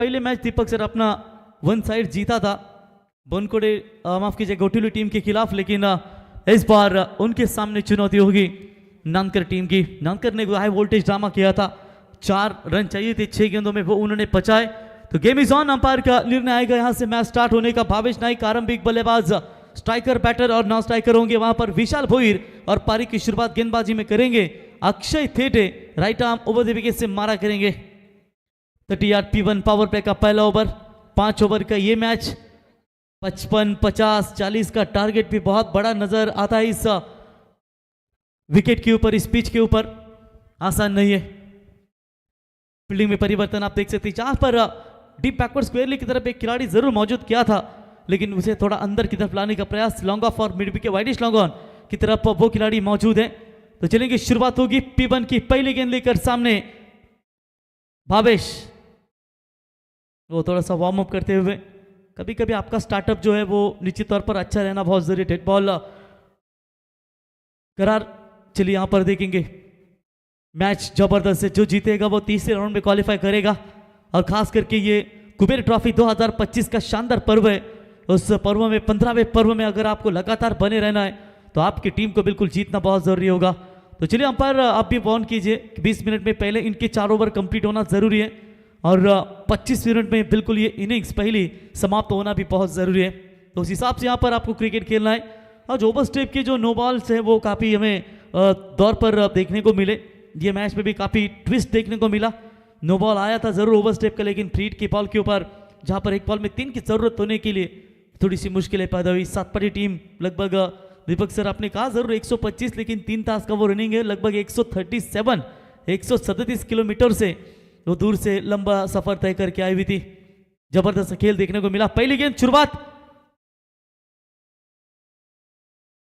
पहले match Deepak sir अपना one side जीता था बनकोड़े माफ कीजिए गोटिलू टीम के खिलाफ, लेकिन इस बार उनके सामने चुनौती होगी नानकर टीम की। नानकर ने हाई वोल्टेज ड्रामा किया था, 4 रन चाहिए थे 6 गेंदों में, वो उन्होंने बचाए। तो गेम इज ऑन, अंपायर का निर्णय आएगा यहां से मैच स्टार्ट होने का। भावेश नाइक आरंभिक बल्लेबाज, स्ट्राइकर बैटर और नॉन स्ट्राइकर होंगे वहां पर विशाल भोईर, और पारी की शुरुआत गेंदबाजी में करेंगे Akshay Thete, right arm over the wicket से मारा करेंगे। 30 P1 पावर प्ले का पहला ओवर, 5 ओवर का ये मैच, 55, 50, 40 का टारगेट भी बहुत बड़ा नजर आता है इस विकेट के ऊपर, इस पिच के ऊपर, आसान नहीं है। फील्डिंग में परिवर्तन आप देख सकते हैं, जहां पर डीप बैकवर्ड स्क्वायरली की तरफ एक खिलाड़ी जरूर मौजूद किया था, लेकिन उसे थोड़ा अंदर की तरफ लाने का प्रयास, लॉन्ग ऑफ और mid wicket widish long on की तरफ वो खिलाड़ी मौजूद है। तो चलेंगे, शुरुआत होगी P1 की पहली गेंद लेकर सामने भावेश, वो थोड़ा सा वार्म अप करते हुए। कभी कभी आपका स्टार्टअप जो है वो निश्चित तौर पर अच्छा रहना बहुत जरूरी है। डेड बॉल करार, चलिए यहां पर देखेंगे मैच जबरदस्त है, जो जीतेगा वो तीसरे राउंड में क्वालिफाई करेगा। और खास करके ये कुबेर ट्रॉफी 2025 का शानदार पर्व है, उस पर्व में 15वें पर्व में अगर आपको लगातार बने रहना है तो आपकी टीम को बिल्कुल जीतना बहुत जरूरी होगा। तो चलिए अंपायर आप भी वार्न कीजिए, 20 मिनट में पहले इनके 4 ओवर कंप्लीट होना जरूरी है, और 25 मिनट में बिल्कुल ये इनिंग्स पहली समाप्त होना भी बहुत ज़रूरी है। तो उस हिसाब से यहाँ पर आपको क्रिकेट खेलना है। और जो ओवर स्टेप के जो नो बॉल्स हैं वो काफ़ी हमें दौर पर देखने को मिले, ये मैच में भी काफ़ी ट्विस्ट देखने को मिला। नो बॉल आया था ज़रूर ओवर स्टेप का, लेकिन फ्रीड की बॉल के ऊपर जहाँ पर एक बॉल में 3 की ज़रूरत होने के लिए थोड़ी सी मुश्किलें पैदा हुई। सातपाटी टीम लगभग दीपक सर आपने कहा ज़रूर 125, लेकिन 3 तास का वो रनिंग है, लगभग 137 किलोमीटर से वो दूर से लंबा सफर तय करके आई हुई थी। जबरदस्त खेल देखने को मिला। पहली गेंद शुरुआत,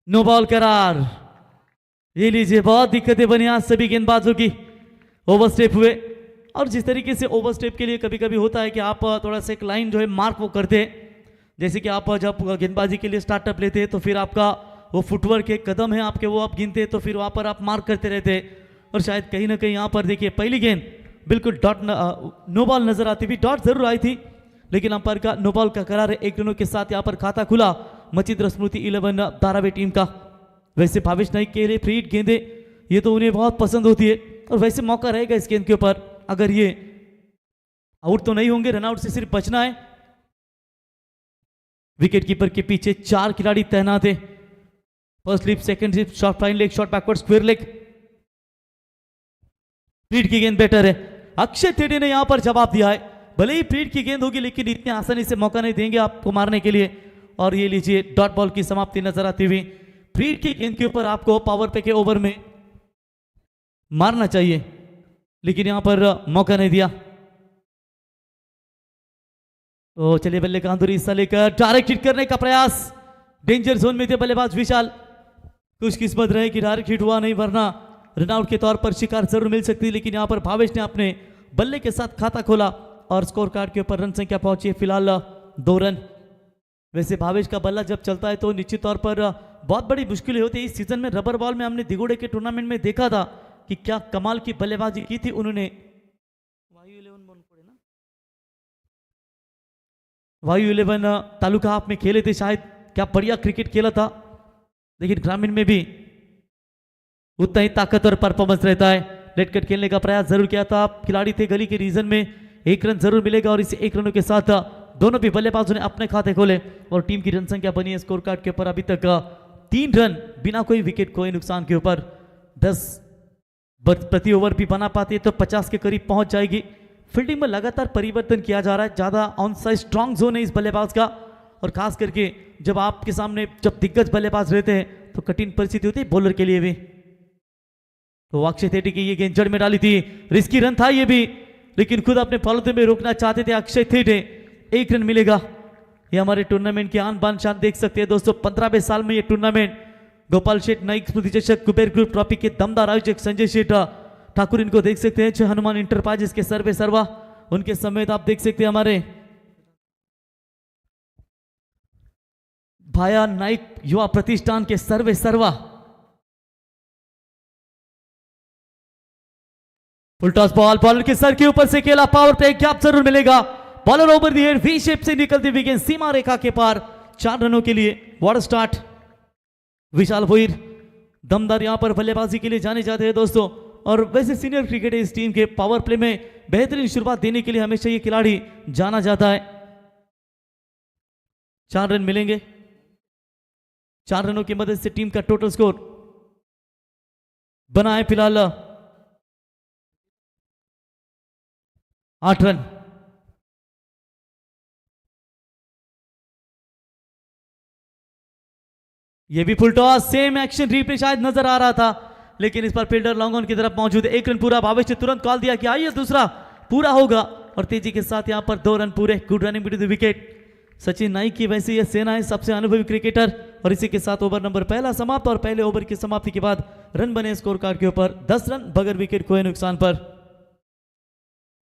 नो बॉल करार। ये लीजिए, बहुत दिक्कतें बनी आज सभी गेंदबाजों की, ओवर स्टेप हुए। और जिस तरीके से ओवर स्टेप के लिए कभी कभी होता है कि आप थोड़ा सा एक लाइन जो है मार्क वो करते हैं, जैसे कि आप जब गेंदबाजी के लिए स्टार्टअप लेते हैं तो फिर आपका वो फुटवर्क के कदम है आपके, वो आप गिनते हैं तो फिर वहां पर आप मार्क करते रहते हैं। और शायद कहीं ना कहीं यहाँ पर देखिए पहली गेंद बिल्कुल डॉट नो बॉल नजर आती थी, डॉट जरूर आई थी, लेकिन अंपायर का नो बॉल का करार है। 1 रनों के साथ यहाँ पर खाता खुला मचिंद्र स्मृति 11 धारावी टीम का। वैसे भावेश नाइक के लिए फ्रीड गेंदे ये तो उन्हें बहुत पसंद होती है, और वैसे मौका रहेगा इस गेंद के ऊपर, अगर ये आउट तो नहीं होंगे, रनआउट से सिर्फ बचना है। विकेट कीपर के पीछे 4 खिलाड़ी तैनात है, first slip, second slip, short fine leg, short backward square leg. फ्रीड की गेंद बेटर है, अक्षय थेटे ने यहां पर जवाब दिया है। भले ही फ्रीड की गेंद होगी, लेकिन इतनी आसानी से मौका नहीं देंगे आपको मारने के लिए। और ये लीजिए, डॉट बॉल की समाप्ति नजर आती हुई। फ्रीड की गेंद के ऊपर आपको पावर प्ले के ओवर में मारना चाहिए, लेकिन यहां पर मौका नहीं दिया। तो चलिए बल्ले का अंदर हिस्सा लेकर डायरेक्ट हिट करने का प्रयास, डेंजर जोन में थे बल्लेबाज विशाल। खुशकिस्मत रहे कि डायरेक्ट हिट हुआ नहीं, वरना रनआउट के तौर पर शिकार जरूर मिल सकती, लेकिन यहां पर भावेश ने अपने बल्ले के साथ खाता खोला और स्कोर कार्ड के ऊपर रन संख्या पहुंची है फिलहाल 2 रन। वैसे भावेश का बल्ला जब चलता है तो निश्चित तौर पर बहुत बड़ी मुश्किलें होती है। इस सीजन में रबर बॉल में हमने दिगोड़े के टूर्नामेंट में देखा था कि क्या कमाल की बल्लेबाजी की थी उन्होंने। वायु 11 तालुका हाफ में खेले थे शायद, क्या बढ़िया क्रिकेट खेला था, लेकिन ग्रामीण में भी उतना ही ताकतवर परफॉर्मेंस रहता है। लेट कट खेलने का प्रयास जरूर किया था, खिलाड़ी थे गली के रीजन में, 1 रन जरूर मिलेगा। और इस 1 रनों के साथ दोनों भी बल्लेबाजों ने अपने खाते खोले और टीम की रन संख्या बनी है स्कोर कार्ड के ऊपर अभी तक 3 रन बिना कोई विकेट खोए नुकसान के ऊपर। 10 प्रति ओवर भी बना पाती है तो 50 के करीब पहुंच जाएगी। फील्डिंग में लगातार परिवर्तन किया जा रहा है, ज्यादा ऑन साइड स्ट्रॉन्ग जोन है इस बल्लेबाज का, और खास करके जब आपके सामने जब दिग्गज बल्लेबाज रहते हैं तो कठिन परिस्थिति होती है बॉलर के लिए भी। तो अक्षय थेटे की ये गेंद जड़ में डाली थी, रिस्की रन था ये भी, लेकिन खुद अपने फॉलोते में रोकना चाहते थे अक्षय थेटे। 1 रन मिलेगा। ये हमारे टूर्नामेंट की आन बान शान देख सकते हैं दोस्तों। 15वें साल में ये टूर्नामेंट गोपाल शेठ नाइक स्मृति चषक कुबेर ग्रुप ट्रॉफी के दमदार आयोजक संजय शेठ ठाकुर इनको देख सकते हैं, जो हनुमान इंटरप्राइजेस के सर्वे सर्वा उनके समेत आप देख सकते हैं हमारे भाया नाइक युवा प्रतिष्ठान के सर्वे सर्वा। फुल टॉस बॉल, बॉलर के सर के ऊपर से खेला, पावर प्ले गैप जरूर मिलेगा। Bowler over the head V shape से निकलती हुई गेंद सीमा रेखा के पार 4 रनों के लिए। What start. विशाल भोईर दमदार यहां पर बल्लेबाजी के लिए जाने जाते हैं दोस्तों, और वैसे सीनियर क्रिकेटर इस टीम के पावर प्ले में बेहतरीन शुरुआत देने के लिए हमेशा ये खिलाड़ी जाना जाता है। 4 रन मिलेंगे। 4 रनों की मदद से टीम का टोटल स्कोर बना है फिलहाल 8 रन। ये भी फुल टॉस, सेम एक्शन रिप्ले शायद नजर आ रहा था, लेकिन इस पर फील्डर लॉन्ग ऑन की तरफ मौजूद है। 1 रन पूरा। भावेश ने तुरंत कॉल दिया कि आइए दूसरा पूरा होगा, और तेजी के साथ यहां पर 2 रन पूरे। Good running to the wicket. Sachin Naik की वैसे यह सेना है सबसे अनुभवी क्रिकेटर, और इसी के साथ ओवर नंबर पहला समाप्त, और पहले ओवर की समाप्ति के बाद रन बने स्कोर कार्ड के ऊपर 10 रन बगैर विकेट खोए नुकसान पर।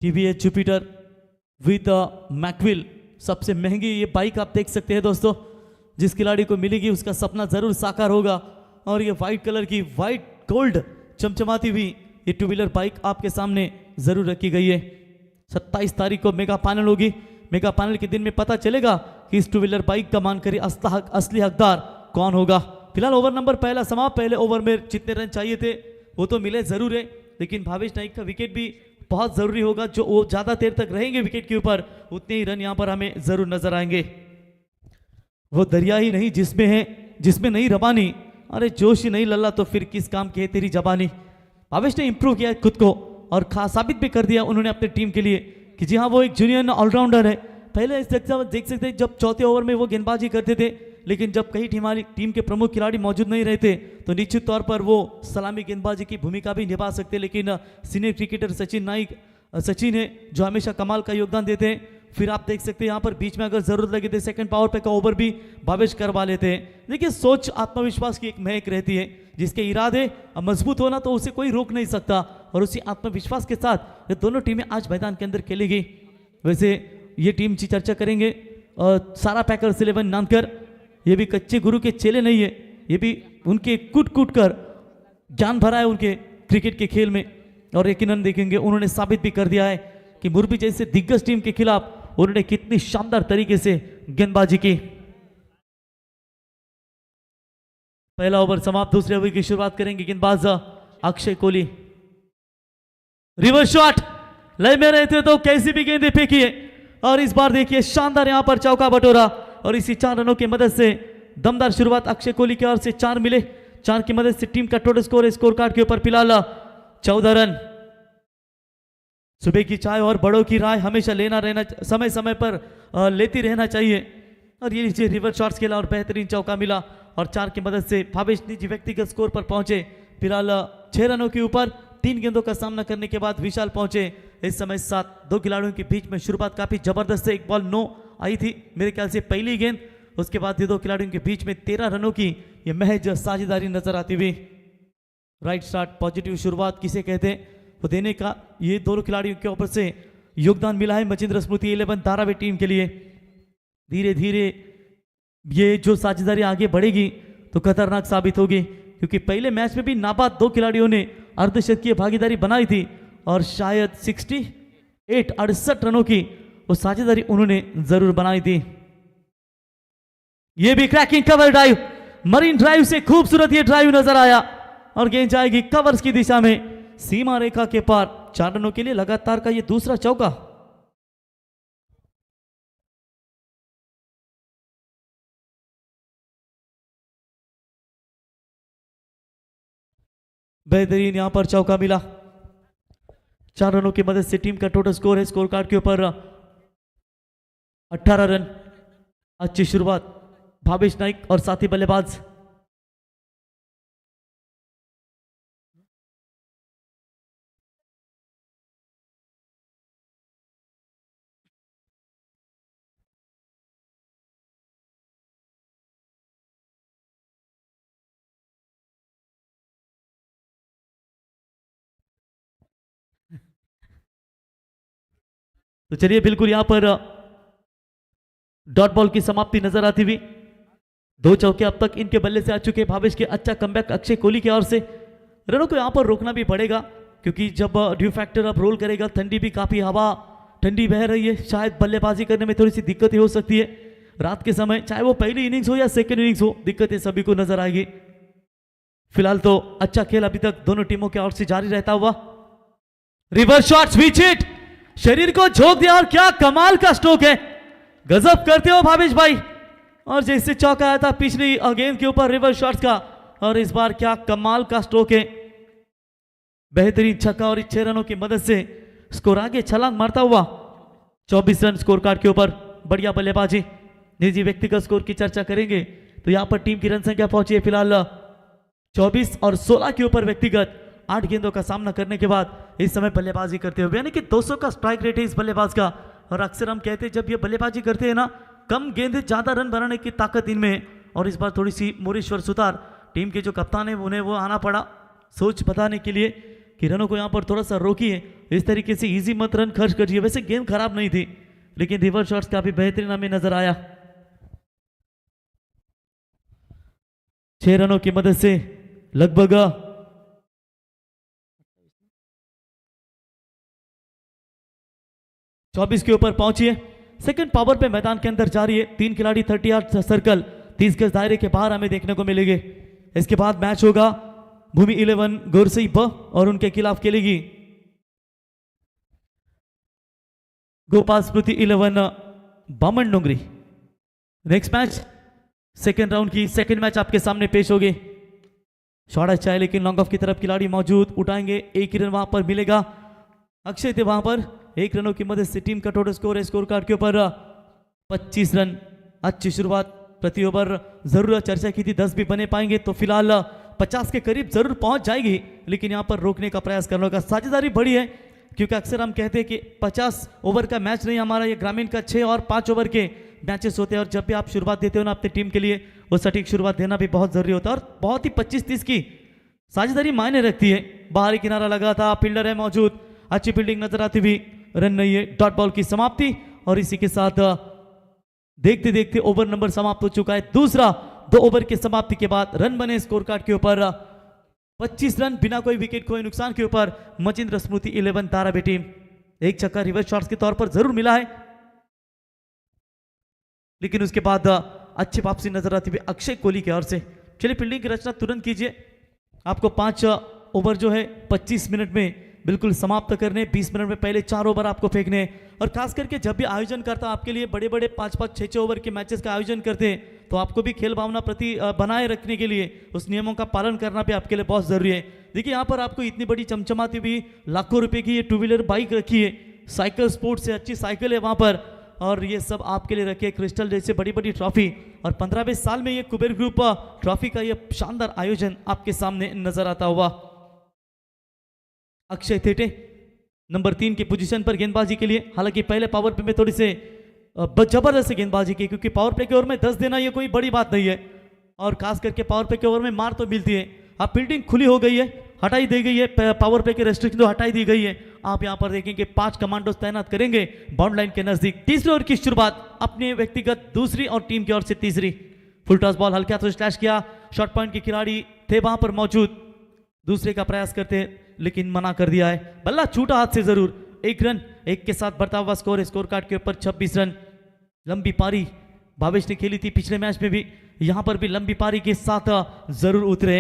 टीवीएस जुपिटर विद मैकविल, सबसे महंगी ये बाइक आप देख सकते हैं दोस्तों, जिस खिलाड़ी को मिलेगी उसका सपना जरूर साकार होगा। और ये व्हाइट कलर की व्हाइट गोल्ड चमचमाती हुई ये 2 व्हीलर बाइक आपके सामने जरूर रखी गई है। 27 तारीख को मेगा फाइनल होगी। मेगा फाइनल के दिन में पता चलेगा कि इस 2 व्हीलर बाइक का मानकरी असली हकदार कौन होगा। फिलहाल ओवर नंबर पहला समाप्त। पहले ओवर में जितने रन चाहिए थे वो तो मिले जरूर है, लेकिन भावेश नाइक का विकेट भी बहुत जरूरी होगा। जो वो ज्यादा देर तक रहेंगे विकेट के ऊपर, उतने ही रन यहां पर हमें जरूर नजर आएंगे। वो दरिया ही नहीं जिसमें नहीं रवानी, अरे जोश ही नहीं लल्ला तो फिर किस काम की है तेरी जबानी। भावेश ने इंप्रूव किया खुद को और खास साबित भी कर दिया उन्होंने अपने टीम के लिए कि जी हाँ वो एक जूनियर ऑलराउंडर है। पहले देख सकते हैं जब चौथे ओवर में वो गेंदबाजी करते थे, लेकिन जब कई टीम के प्रमुख खिलाड़ी मौजूद नहीं रहते तो निश्चित तौर पर वो सलामी गेंदबाजी की भूमिका भी निभा सकते। लेकिन सीनियर क्रिकेटर सचिन है जो हमेशा कमाल का योगदान देते हैं। फिर आप देख सकते हैं यहाँ पर बीच में अगर जरूरत लगे तो सेकंड पावर पे का ओवर भी भावेश करवा लेते हैं। देखिए सोच आत्मविश्वास की एक महक रहती है, जिसके इरादे मजबूत होना तो उसे कोई रोक नहीं सकता, और उसी आत्मविश्वास के साथ ये दोनों टीमें आज मैदान के अंदर खेलेगी। वैसे ये टीम की चर्चा करेंगे और सारा पैकर्स 11 नानकर, ये भी कच्चे गुरु के चेले नहीं है, ये भी उनके कूट कर ज्ञान भरा है उनके क्रिकेट के खेल में। और यकीनन देखेंगे उन्होंने साबित भी कर दिया है कि मुरबी जैसे दिग्गज टीम के खिलाफ उन्होंने कितनी शानदार तरीके से गेंदबाजी की। पहला ओवर समाप्त। दूसरे ओवर की शुरुआत करेंगे गेंदबाज अक्षय कोहली। रिवर्स शॉट लय में रहते तो कैसी भी गेंदें फेंकी है, और इस बार देखिए शानदार यहां पर चौका बटोरा, और इसी 4 रनों की मदद से दमदार शुरुआत अक्षय कोहली की ओर से 4 मिले। 4 की मदद से टीम का टोटल स्कोर स्कोर कार्ड के ऊपर फिलहाल 14 रन। सुबह की चाय और बड़ों की राय हमेशा समय समय पर लेती रहना चाहिए, और ये नीचे रिवर्स शॉट्स खेला और बेहतरीन चौका मिला, और 4 की मदद से भावेश निजी व्यक्तिगत स्कोर पर पहुंचे। फिलहाल 6 रनों के ऊपर 3 गेंदों का सामना करने के बाद विशाल पहुंचे। इस समय 2 खिलाड़ियों के बीच में शुरुआत काफी जबरदस्त है। 1 बॉल 9 आई थी मेरे ख्याल से पहली गेंद, उसके बाद ये 2 खिलाड़ियों के बीच में 13 रनों की ये महज साझेदारी नजर आती हुई। राइट स्टार्ट पॉजिटिव शुरुआत किसे कहते हैं वो देने का ये दोनों खिलाड़ियों के ऊपर से योगदान मिला है मचिंद्र स्मृति 11 धारावी टीम के लिए। धीरे धीरे ये जो साझेदारी आगे बढ़ेगी तो खतरनाक साबित होगी, क्योंकि पहले मैच में भी नाबाद 2 खिलाड़ियों ने अर्धशतकीय भागीदारी बनाई थी, और शायद 68 रनों की वो साझेदारी उन्होंने जरूर बनाई थी। ये भी cracking cover drive, Marine Drive से खूबसूरत ये ड्राइव नजर आया, और गेंद जाएगी कवर्स की दिशा में सीमा रेखा के पार। 4 रनों के लिए लगातार का ये दूसरा चौका। बेहतरीन यहां पर चौका मिला। 4 रनों की मदद से टीम का टोटल स्कोर है स्कोर कार्ड के ऊपर 18 रन। अच्छी शुरुआत भावेश नाइक और साथी बल्लेबाज। तो चलिए बिल्कुल यहां पर डॉट बॉल की समाप्ति नजर आती हुई। 2 चौके अब तक इनके बल्ले से आ चुके। भावेश के अच्छा कमबैक अक्षय कोहली की ओर से। रनों को यहां पर रोकना भी पड़ेगा, क्योंकि जब ड्यू फैक्टर अब रोल करेगा, ठंडी भी काफी हवा ठंडी बह रही है, शायद बल्लेबाजी करने में थोड़ी सी दिक्कतें हो सकती है रात के समय, चाहे वो पहली इनिंग्स हो या सेकंड इनिंग्स हो, दिक्कतें सभी को नजर आएगी। फिलहाल तो अच्छा खेल अभी तक दोनों टीमों के ओर से जारी रहता हुआ। रिवर्स शॉट, स्वीच हिट, शरीर को झोंक दिया और क्या कमाल का स्ट्रोक है, गजब करते हो भावेश भाई। और जैसे चौका आया था पिछली गेंद के ऊपर रिवर्स शॉट्स का, और इस बार क्या कमाल का स्ट्रोक है, बेहतरीन छक्का और 6 रनों की मदद से स्कोर आगे छलांग मारता हुआ। 24 रन स्कोर कार्ड के ऊपर, बढ़िया बल्लेबाजी। निजी व्यक्तिगत स्कोर की चर्चा करेंगे तो यहां पर टीम की रन संख्या पहुंची है फिलहाल 24 और 16 के ऊपर व्यक्तिगत 8 गेंदों का सामना करने के बाद इस समय बल्लेबाजी करते हुए, यानी कि 200 का स्ट्राइक रेट है इस बल्लेबाज का। और अक्सर हम कहते हैं जब ये बल्लेबाजी करते हैं ना, कम गेंदे ज्यादा रन बनाने की ताकत इनमें। और इस बार थोड़ी सी मोरेश्वर सुतार टीम के जो कप्तान है उन्हें वो आना पड़ा सोच बताने के लिए कि रनों को यहाँ पर थोड़ा सा रोकिए, इस तरीके से इजी मत रन खर्च करिए। वैसे गेंद खराब नहीं थी, लेकिन रिवर्स शॉट्स काफी बेहतरीन हमें नजर आया। 6 रनों की मदद से लगभग 24 के ऊपर पहुंची है। सेकंड पावर पे मैदान के अंदर जारी है, 3 खिलाड़ी 30 यार्ड सर्कल 30 गज दायरे के बाहर हमें देखने को मिलेंगे। इसके बाद मैच होगा भूमि 11 गोरसई ब और उनके खिलाफ खेलेगी गोपाल स्मृति 11 बामन डोंगरी। नेक्स्ट मैच सेकेंड राउंड की सेकेंड मैच आपके सामने पेश होगी। शॉट अच्छा है लेकिन लॉन्ग ऑफ की तरफ खिलाड़ी मौजूद, उठाएंगे, 1 रन वहां पर मिलेगा। अक्षय थे वहां पर, 1 रनों की मदद से टीम का टोटल स्कोर है स्कोर कार्ड के ऊपर 25 रन। अच्छी शुरुआत, प्रति ओवर जरूर चर्चा की थी 10 भी बने पाएंगे तो फिलहाल 50 के करीब जरूर पहुंच जाएगी, लेकिन यहां पर रोकने का प्रयास करने का साझेदारी बड़ी है, क्योंकि अक्सर हम कहते हैं कि 50 ओवर का मैच नहीं हमारा, ये ग्रामीण का 6 और 5 ओवर के मैचेस होते हैं। और जब भी आप शुरुआत देते हो ना अपनी टीम के लिए, वो सटीक शुरुआत देना भी बहुत जरूरी होता है और बहुत ही 25-30 की साझेदारी मायने रखती है। बाहरी किनारा लगा था, फील्डर है मौजूद, अच्छी फील्डिंग नजर आती हुई, रन नहीं है, डॉट बॉल की समाप्ति। और इसी के साथ देखते देखते ओवर नंबर समाप्त हो चुका है दूसरा। 2 ओवर की समाप्ति के बाद रन बने स्कोर कार्ड के ऊपर 25 रन बिना कोई विकेट खोए नुकसान के ऊपर मचिंद्र स्मृति 11 ताराबी टीम। एक छक्का रिवर्स शॉट्स के तौर पर जरूर मिला है, लेकिन उसके बाद अच्छी वापसी नजर आती हुई अक्षय कोहली की ओर से। चलिए फील्डिंग की रचना तुरंत कीजिए, आपको 5 ओवर जो है 25 मिनट में बिल्कुल समाप्त करने, 20 मिनट में पहले 4 ओवर आपको फेंकने। और खास करके जब भी आयोजन करता आपके लिए बड़े बड़े 5-5, 6-6 ओवर के मैचेस का आयोजन करते हैं, तो आपको भी खेल भावना प्रति बनाए रखने के लिए उस नियमों का पालन करना भी आपके लिए बहुत जरूरी है। देखिए यहाँ पर आपको इतनी बड़ी चमचमाती हुई लाखों रुपए की ये 2 व्हीलर बाइक रखी है, साइकिल स्पोर्ट्स से अच्छी साइकिल है वहां पर, और ये सब आपके लिए रखे क्रिस्टल जैसे बड़ी बड़ी ट्रॉफी। और 15वें साल में ये कुबेर ग्रुप ट्रॉफी का ये शानदार आयोजन आपके सामने नजर आता हुआ। अक्षय थेटे नंबर 3 की पोजीशन पर गेंदबाजी के लिए, हालांकि पहले पावर प्ले में थोड़ी से जबरदस्त गेंदबाजी की, क्योंकि पावर प्ले के ओवर में 10 देना ये कोई बड़ी बात नहीं है, और खास करके पावर प्ले के ओवर में मार तो मिलती है। अब फील्डिंग खुली हो गई है, हटाई दी गई है, पावर प्ले के रेस्ट्रिक्शन तो हटाई दी गई है। आप यहां पर देखेंगे 5 कमांडोज तैनात करेंगे बाउंड लाइन के नजदीक। तीसरे ओवर की शुरुआत अपने व्यक्तिगत दूसरी और टीम की ओर से तीसरी। फुल टॉस बॉल हल्का तो स्लैश किया, शॉर्ट पॉइंट के खिलाड़ी थे वहां पर मौजूद, दूसरे का प्रयास करते लेकिन मना कर दिया है, बल्ला छूटा हाथ से जरूर। 1 रन, 1 के साथ बढ़ता हुआ स्कोर कार्ड के ऊपर 26 रन। लंबी पारी भावेश ने खेली थी पिछले मैच में भी, यहां पर भी लंबी पारी के साथ जरूर उतरे।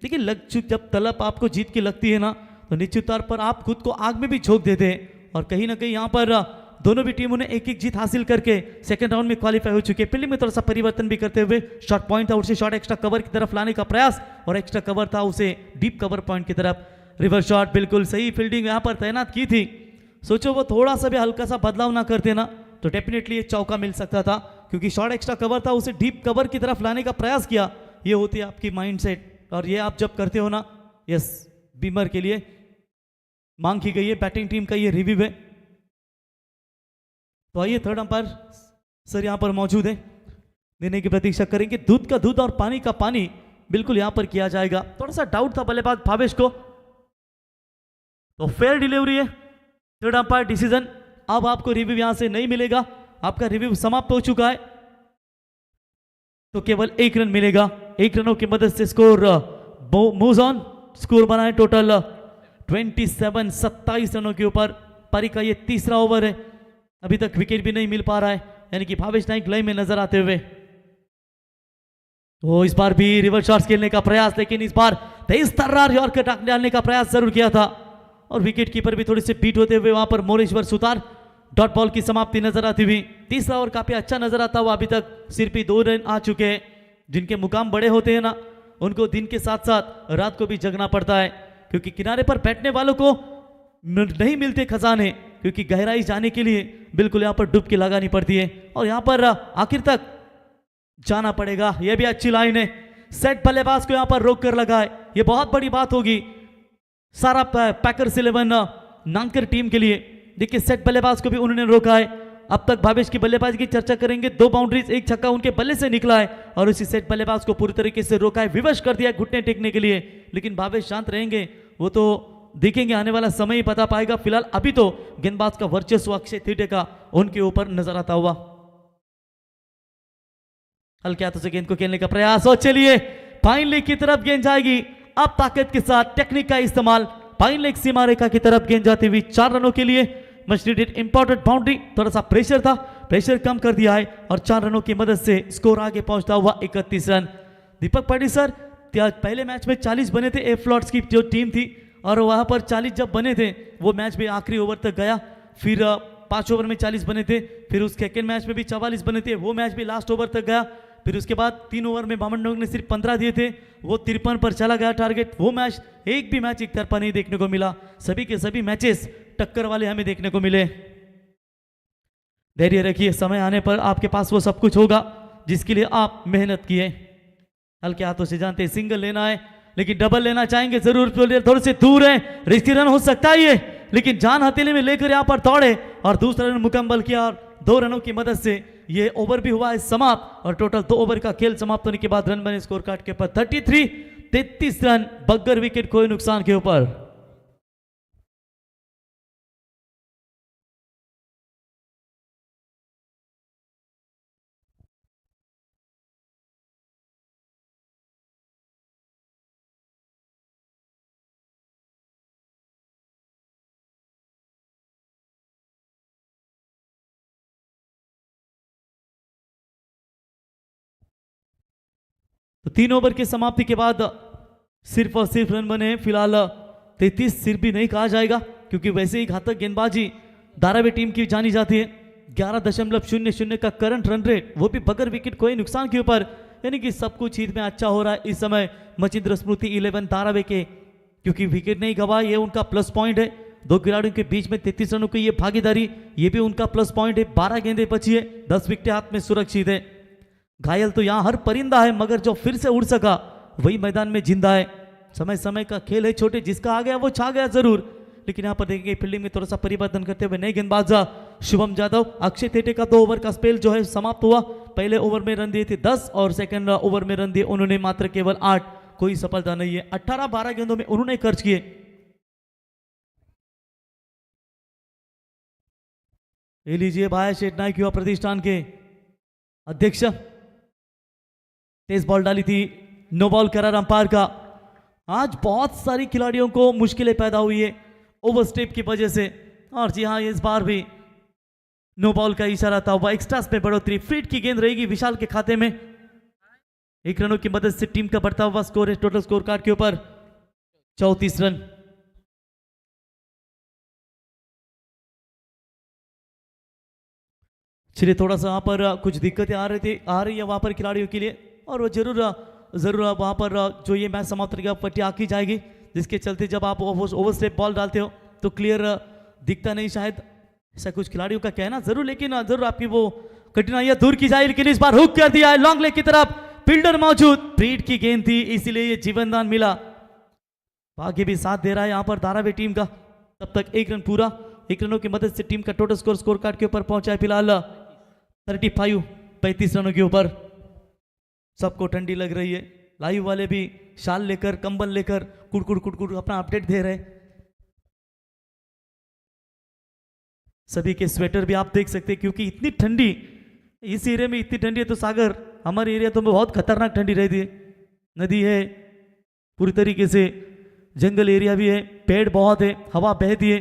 लेकिन जब तलब आपको जीत की लगती है ना, तो निश्चित तौर पर आप खुद को आग में भी झोंक देते हैं। और कहीं ना कहीं यहाँ पर दोनों भी टीमों ने 1-1 जीत हासिल करके सेकंड राउंड में क्वालिफाई हो चुके हैं। फील्डिंग में थोड़ा सा परिवर्तन भी करते हुए, शॉर्ट पॉइंट था उसे शॉर्ट एक्स्ट्रा कवर की तरफ लाने का प्रयास, और एक्स्ट्रा कवर था उसे डीप कवर पॉइंट की तरफ। रिवर्स शॉट, बिल्कुल सही फील्डिंग यहाँ पर तैनात की थी। सोचो वो थोड़ा सा भी हल्का सा बदलाव ना करते ना, तो डेफिनेटली ये चौका मिल सकता था, क्योंकि शॉर्ट एक्स्ट्रा कवर था उसे डीप कवर की तरफ लाने का प्रयास किया। ये होती है आपकी माइंडसेट, और ये आप जब करते हो ना, यस बीमर के लिए मांग की गई है, बैटिंग टीम का ये रिव्यू है। तो आइए थर्ड अंपायर सर यहाँ पर मौजूद है, निर्णय की प्रतीक्षा करेंगे। दूध का दूध और पानी का पानी बिल्कुल यहाँ पर किया जाएगा। थोड़ा सा डाउट था बल्लेबाज भावेश को, तो फेयर डिलीवरी है, थर्ड अंपायर डिसीजन। अब आपको रिव्यू यहां से नहीं मिलेगा, आपका रिव्यू समाप्त हो चुका है, तो केवल 1 रन मिलेगा। 1 रनों की मदद से स्कोर मूव्स ऑन, स्कोर बना है टोटल 27 रनों के ऊपर। पारी का ये तीसरा ओवर है, अभी तक विकेट भी नहीं मिल पा रहा है, यानी कि भावेश नाइक लाइन में नजर आते हुए। वो इस बार भी रिवर्स शॉट्स खेलने का प्रयास, लेकिन इस बार तेज तर्रार यॉर्कर डालने का प्रयास जरूर किया था और विकेट कीपर भी थोड़ी सी बीट होते हुए वहां पर मोरेश्वर सुतार। डॉट बॉल की समाप्ति नजर आती हुई। तीसरा ओवर काफी अच्छा नजर आता हुआ। अभी तक सिर्फ 2 रन आ चुके हैं। जिनके मुकाम बड़े होते हैं ना, उनको दिन के साथ साथ रात को भी जगना पड़ता है, क्योंकि किनारे पर बैठने वालों को नहीं मिलते खजाने, क्योंकि गहराई जाने के लिए बिल्कुल यहाँ पर डुबकी लगानी पड़ती है और यहाँ पर आखिर तक जाना पड़ेगा। यह भी अच्छी लाइन है। सेट बल्लेबाज को यहाँ पर रोक कर लगाए, ये बहुत बड़ी बात होगी सारा पैकर्स 11 नानकर टीम के लिए। देखिए सेट बल्लेबाज को भी उन्होंने रोका है। अब तक भावेश की बल्लेबाजी की चर्चा करेंगे। 2 बाउंड्रीज, 1 छक्का उनके बल्ले से निकला है और उसी सेट बल्लेबाज को पूरी तरीके से रोका है, विवश कर दिया घुटने टेकने के लिए। लेकिन भावेश शांत रहेंगे, वो तो देखेंगे, आने वाला समय ही बता पाएगा। फिलहाल अभी तो गेंदबाज का वर्चस्व अक्षय थिटे का उनके ऊपर नजर आता हुआ। हल्के हाथों से गेंद को खेलने का प्रयास और चलिए फाइन लेग की तरफ गेंद जाएगी। अब ताकत के साथ टेक्निक का इस्तेमाल, फाइन लेग सीमा रेखा की तरफ गेंद जाती हुई 4 रनों के लिए। मच नीडेड इंपॉर्टेंट बाउंड्री, थोड़ा सा प्रेशर था, प्रेशर कम कर दिया है और 4 रनों की मदद से स्कोर आगे पहुंचता हुआ 31 रन। दीपक पाटिल सर, पहले मैच में 40 बने थे एफ फ्लॉट्स की जो टीम थी, और वहां पर 40 जब बने थे वो मैच भी आखिरी ओवर तक गया। फिर 5 ओवर में 40 बने थे, फिर उस सेकेंड मैच में भी 44 बने थे, वो मैच भी लास्ट ओवर तक गया। फिर उसके बाद 3 ओवर में बामन ने सिर्फ 15 दिए थे, वो 53 पर चला गया टारगेट। वो मैच, एक भी मैच एक तरफा नहीं देखने को मिला, सभी के सभी मैचेस टक्कर वाले हमें देखने को मिले। धैर्य रखिए, समय आने पर आपके पास वो सब कुछ होगा जिसके लिए आप मेहनत किए। हल्के हाथों से जानते सिंगल लेना है, लेकिन डबल लेना चाहेंगे जरूर, थोड़े से दूर है, रिस्की रन हो सकता है ये, लेकिन जान हथेली में लेकर यहां पर दौड़े और दूसरा रन मुकम्मल किया और 2 रनों की मदद से ये ओवर भी हुआ है समाप्त। और टोटल 2 ओवर का खेल समाप्त होने के बाद रन बने स्कोर कार्ड के ऊपर 33 रन बगैर विकेट कोई नुकसान के ऊपर। तो 3 ओवर की समाप्ति के बाद सिर्फ और सिर्फ रन बने फिलहाल 33, सिर्फ भी नहीं कहा जाएगा, क्योंकि वैसे ही घातक गेंदबाजी धारावी टीम की जानी जाती है। 11.00 का करंट रन रेट, वो भी बगैर विकेट कोई नुकसान के ऊपर, यानी कि सब कुछ हित में अच्छा हो रहा है इस समय मचिंद्र स्मृति 11 धारावी के, क्योंकि विकेट नहीं गवाए, ये उनका प्लस पॉइंट है। 2 खिलाड़ियों के बीच में 33 रनों की ये भागीदारी, ये भी उनका प्लस पॉइंट है। 12 गेंदें बची है, 10 विकेट हाथ में सुरक्षित है। घायल तो यहां हर परिंदा है, मगर जो फिर से उड़ सका वही मैदान में जिंदा है। समय समय का खेल है छोटे, जिसका आ गया वो छा गया जरूर। लेकिन यहां पर देखेंगे फील्डिंग में थोड़ा सा परिवर्तन करते हुए नए गेंदबाज शुभम यादव, अक्षय थिटे का 2 ओवर का स्पेल जो है समाप्त हुआ। पहले ओवर में रन दिए थे 10 और सेकंड ओवर में रन दिए उन्होंने मात्र केवल 8, कोई सफलता नहीं है। 18-12 गेंदों में उन्होंने खर्च किए। ले लीजिए भाई शेठ नायक युवा प्रतिष्ठान के अध्यक्ष, तेज बॉल डाली थी, नो बॉल करार अंपायर का। आज बहुत सारी खिलाड़ियों को मुश्किलें पैदा हुई है ओवर स्टेप की वजह से, और जी हाँ इस बार भी नो बॉल का इशारा था। वह एक्स्ट्रास में बढ़ोतरी, फ्रीट की गेंद रहेगी विशाल के खाते में। 1 रनों की मदद से टीम का बढ़ता हुआ स्कोर है टोटल स्कोर कार्ड के ऊपर 34 रन। चलिए थोड़ा सा वहां पर कुछ दिक्कतें आ रही है वहां पर खिलाड़ियों के लिए, और वो जरूर वहां पर जो ये मैच समाप्त होगा पट्टी आकी जाएगी, जिसके चलते जब आप ओवर स्टेप बॉल डालते हो तो क्लियर दिखता नहीं, शायद ऐसा कुछ खिलाड़ियों का कहना जरूर, लेकिन जरूर आपकी वो कठिनाइयां दूर की जाए। लेकिन इस बार हुक कर दिया है लॉन्ग लेग की तरफ, फील्डर मौजूद, फ्रीट की गेंद थी इसीलिए ये जीवनदान मिला। भाग्य भी साथ दे रहा है यहाँ पर धारावी टीम का। तब तक 1 रन पूरा, 1 रनों की मदद से टीम का टोटल स्कोर कार्ड के ऊपर पहुंचा है फिलहाल 35 रनों के ऊपर। सबको ठंडी लग रही है, लाइव वाले भी शाल लेकर कंबल लेकर कुड़कुड़ अपना अपडेट दे रहे। सभी के स्वेटर भी आप देख सकते हैं, क्योंकि इतनी ठंडी इस एरिया में, इतनी ठंडी है तो सागर हमारे एरिया तो बहुत खतरनाक ठंडी रहती है। नदी है पूरी तरीके से, जंगल एरिया भी है, पेड़ बहुत है, हवा बहती है,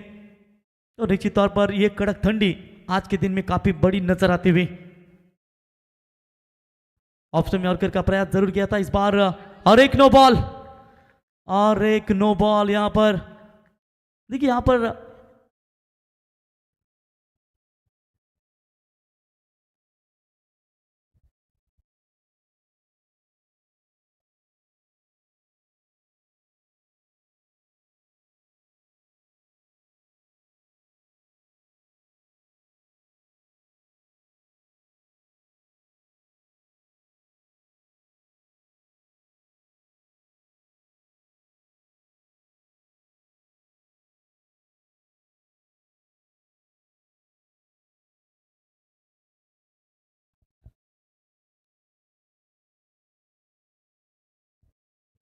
और निश्चित तौर पर यह कड़क ठंडी आज के दिन में काफी बड़ी नजर आती हुई। ऑफ स्टंप यॉर्कर का प्रयास जरूर किया था इस बार, और एक नो बॉल, और एक नो बॉल यहां पर। देखिए यहां पर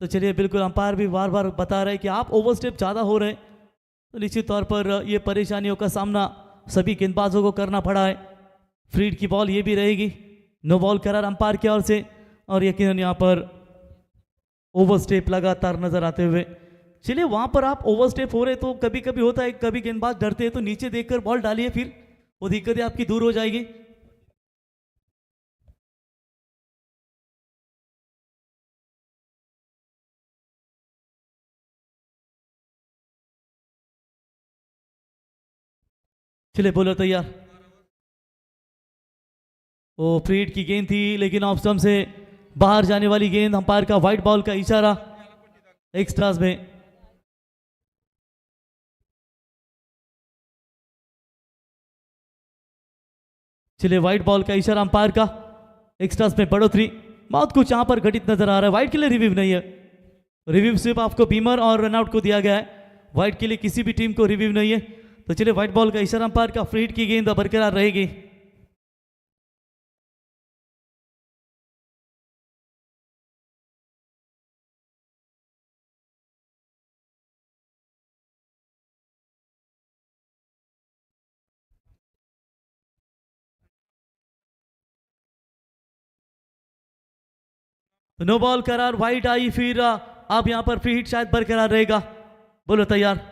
तो चलिए बिल्कुल अंपायर भी बार बार बता रहे हैं कि आप ओवरस्टेप ज़्यादा हो रहे हैं, तो निश्चित तौर पर ये परेशानियों का सामना सभी गेंदबाजों को करना पड़ा है। फ्रीड की बॉल ये भी रहेगी, नो बॉल करार अंपायर की ओर से, और यकीनन यहाँ पर ओवरस्टेप लगातार नजर आते हुए। चलिए वहां पर आप ओवरस्टेप हो रहे तो कभी कभी होता है, कभी गेंदबाज डरते हैं तो नीचे देखकर बॉल डालिए, फिर वो दिक्कतें आपकी दूर हो जाएगी। चलिए बोलो तैयार। वो फ्रीड की गेंद थी लेकिन ऑफ स्टंप से बाहर जाने वाली गेंद, अंपायर का व्हाइट बॉल का इशारा एक्स्ट्रास में। चलिए व्हाइट बॉल का इशारा अंपायर का, एक्स्ट्रास में बढ़ोतरी। बहुत कुछ यहां पर घटित नजर आ रहा है। व्हाइट के लिए रिव्यू नहीं है, रिव्यू सिर्फ आपको बीमर और रनआउट को दिया गया है, व्हाइट के लिए किसी भी टीम को रिव्यू नहीं है। तो चलिए व्हाइट बॉल का इशारा अंपायर का, फ्रीड की गेंद बरकरार रहेगी। नो बॉल करार, व्हाइट आई, फिर अब यहां पर फ्री हिट शायद बरकरार रहेगा। बोलो तैयार।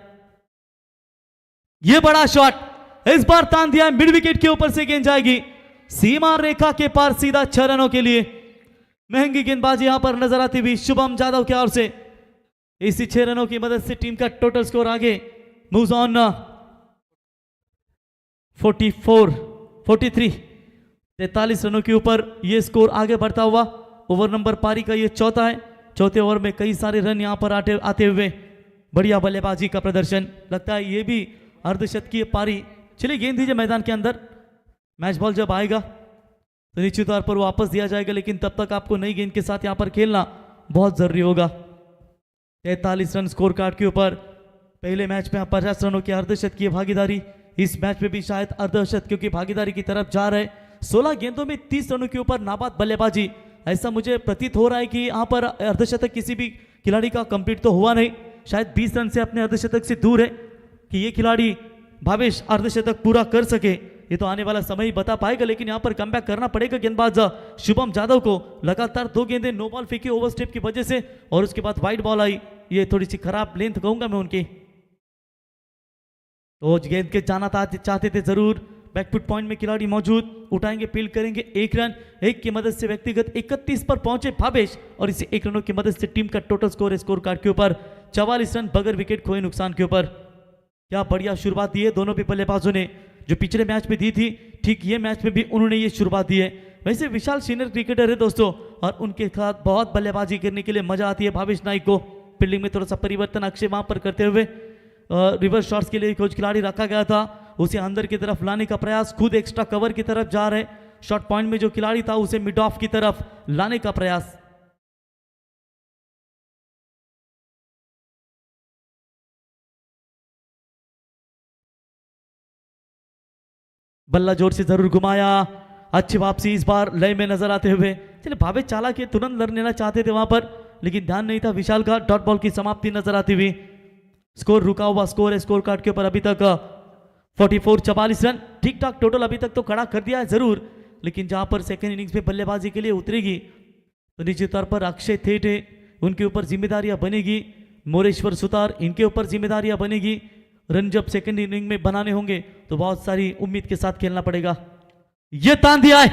ये बड़ा शॉट इस बार तान दिया है, मिड विकेट के ऊपर से गेंद जाएगी सीमा रेखा के पार, सीधा 6 रनों के लिए। महंगी गेंदबाजी यहां पर नजर आती हुई शुभम जादव की ओर से। इसी 6 रनों की मदद से टीम का टोटल स्कोर आगे मूव्स ऑन 43 रनों के ऊपर ये स्कोर आगे बढ़ता हुआ। ओवर नंबर पारी का ये चौथा है, चौथे ओवर में कई सारे रन यहां पर आते हुए बढ़िया बल्लेबाजी का प्रदर्शन, लगता है ये भी अर्धशतकीय पारी। चलिए गेंद दीजिए मैदान के अंदर, मैच बॉल जब आएगा तो निश्चित तौर पर वापस दिया जाएगा, लेकिन तब तक आपको नई गेंद के साथ यहां पर खेलना बहुत जरूरी होगा। 43 रन स्कोर कार्ड के ऊपर, पहले मैच में 50 रनों की अर्धशतकीय भागीदारी, इस मैच में भी शायद अर्धशतकीय की भागीदारी की तरफ जा रहे। 16 गेंदों में 30 रनों के ऊपर नाबाद बल्लेबाजी, ऐसा मुझे प्रतीत हो रहा है कि यहाँ पर अर्धशतक किसी भी खिलाड़ी का कंप्लीट तो हुआ नहीं, शायद 20 रन से अपने अर्धशतक से दूर है। कि ये खिलाड़ी भावेश अर्धशतक पूरा कर सके ये तो आने वाला समय ही बता पाएगा, लेकिन यहाँ पर कमबैक करना पड़ेगा गेंदबाज शुभम जादव को। लगातार 2 गेंदें नो बॉल फेंकी ओवरस्टेप की वजह से, और उसके बाद वाइड बॉल आई, ये थोड़ी सी खराब लेंथ कहूंगा मैं उनकी। तो गेंद के जाना चाहते थे जरूर, बैकफुट पॉइंट में खिलाड़ी मौजूद, उठाएंगे, फील्ड करेंगे, 1 रन, 1 की मदद से व्यक्तिगत 31 पर पहुंचे भावेश, और इसे 1 रनों की मदद से टीम का टोटल स्कोर कार्ड के ऊपर 44 रन बगैर विकेट खोए नुकसान के ऊपर। क्या बढ़िया शुरुआत दी है दोनों भी बल्लेबाजों ने, जो पिछले मैच में दी थी ठीक ये मैच में भी उन्होंने ये शुरुआत दी है। वैसे विशाल सीनियर क्रिकेटर है दोस्तों, और उनके साथ बहुत बल्लेबाजी करने के लिए मजा आती है भावेश नाइक को। फील्डिंग में थोड़ा सा परिवर्तन अक्षय वहां पर करते हुए रिवर्स शॉट्स के लिए कुछ खिलाड़ी रखा गया था, उसे अंदर की तरफ लाने का प्रयास, खुद एक्स्ट्रा कवर की तरफ जा रहे, शॉट पॉइंट में जो खिलाड़ी था उसे मिड ऑफ की तरफ लाने का प्रयास। बल्ला जोर से जरूर घुमाया, अच्छी वापसी इस बार लय में नजर आते हुए। चलिए भावेश चाला के तुरंत लड़ लेना चाहते थे वहां पर, लेकिन ध्यान नहीं था विशाल का। डॉट बॉल की समाप्ति नजर आती हुई, स्कोर रुका हुआ स्कोर है स्कोर कार्ड के ऊपर अभी तक 44 रन, ठीक ठाक टोटल अभी तक तो खड़ा कर दिया है जरूर, लेकिन जहां पर सेकंड इनिंग्स में बल्लेबाजी के लिए उतरेगी तो निश्चित तौर पर अक्षय थेटे उनके ऊपर जिम्मेदारियां बनेगी, मोरेश्वर सुतार इनके ऊपर जिम्मेदारियां बनेगी, रन जब सेकंड इनिंग में बनाने होंगे तो बहुत सारी उम्मीद के साथ खेलना पड़ेगा। ये तान दिया है,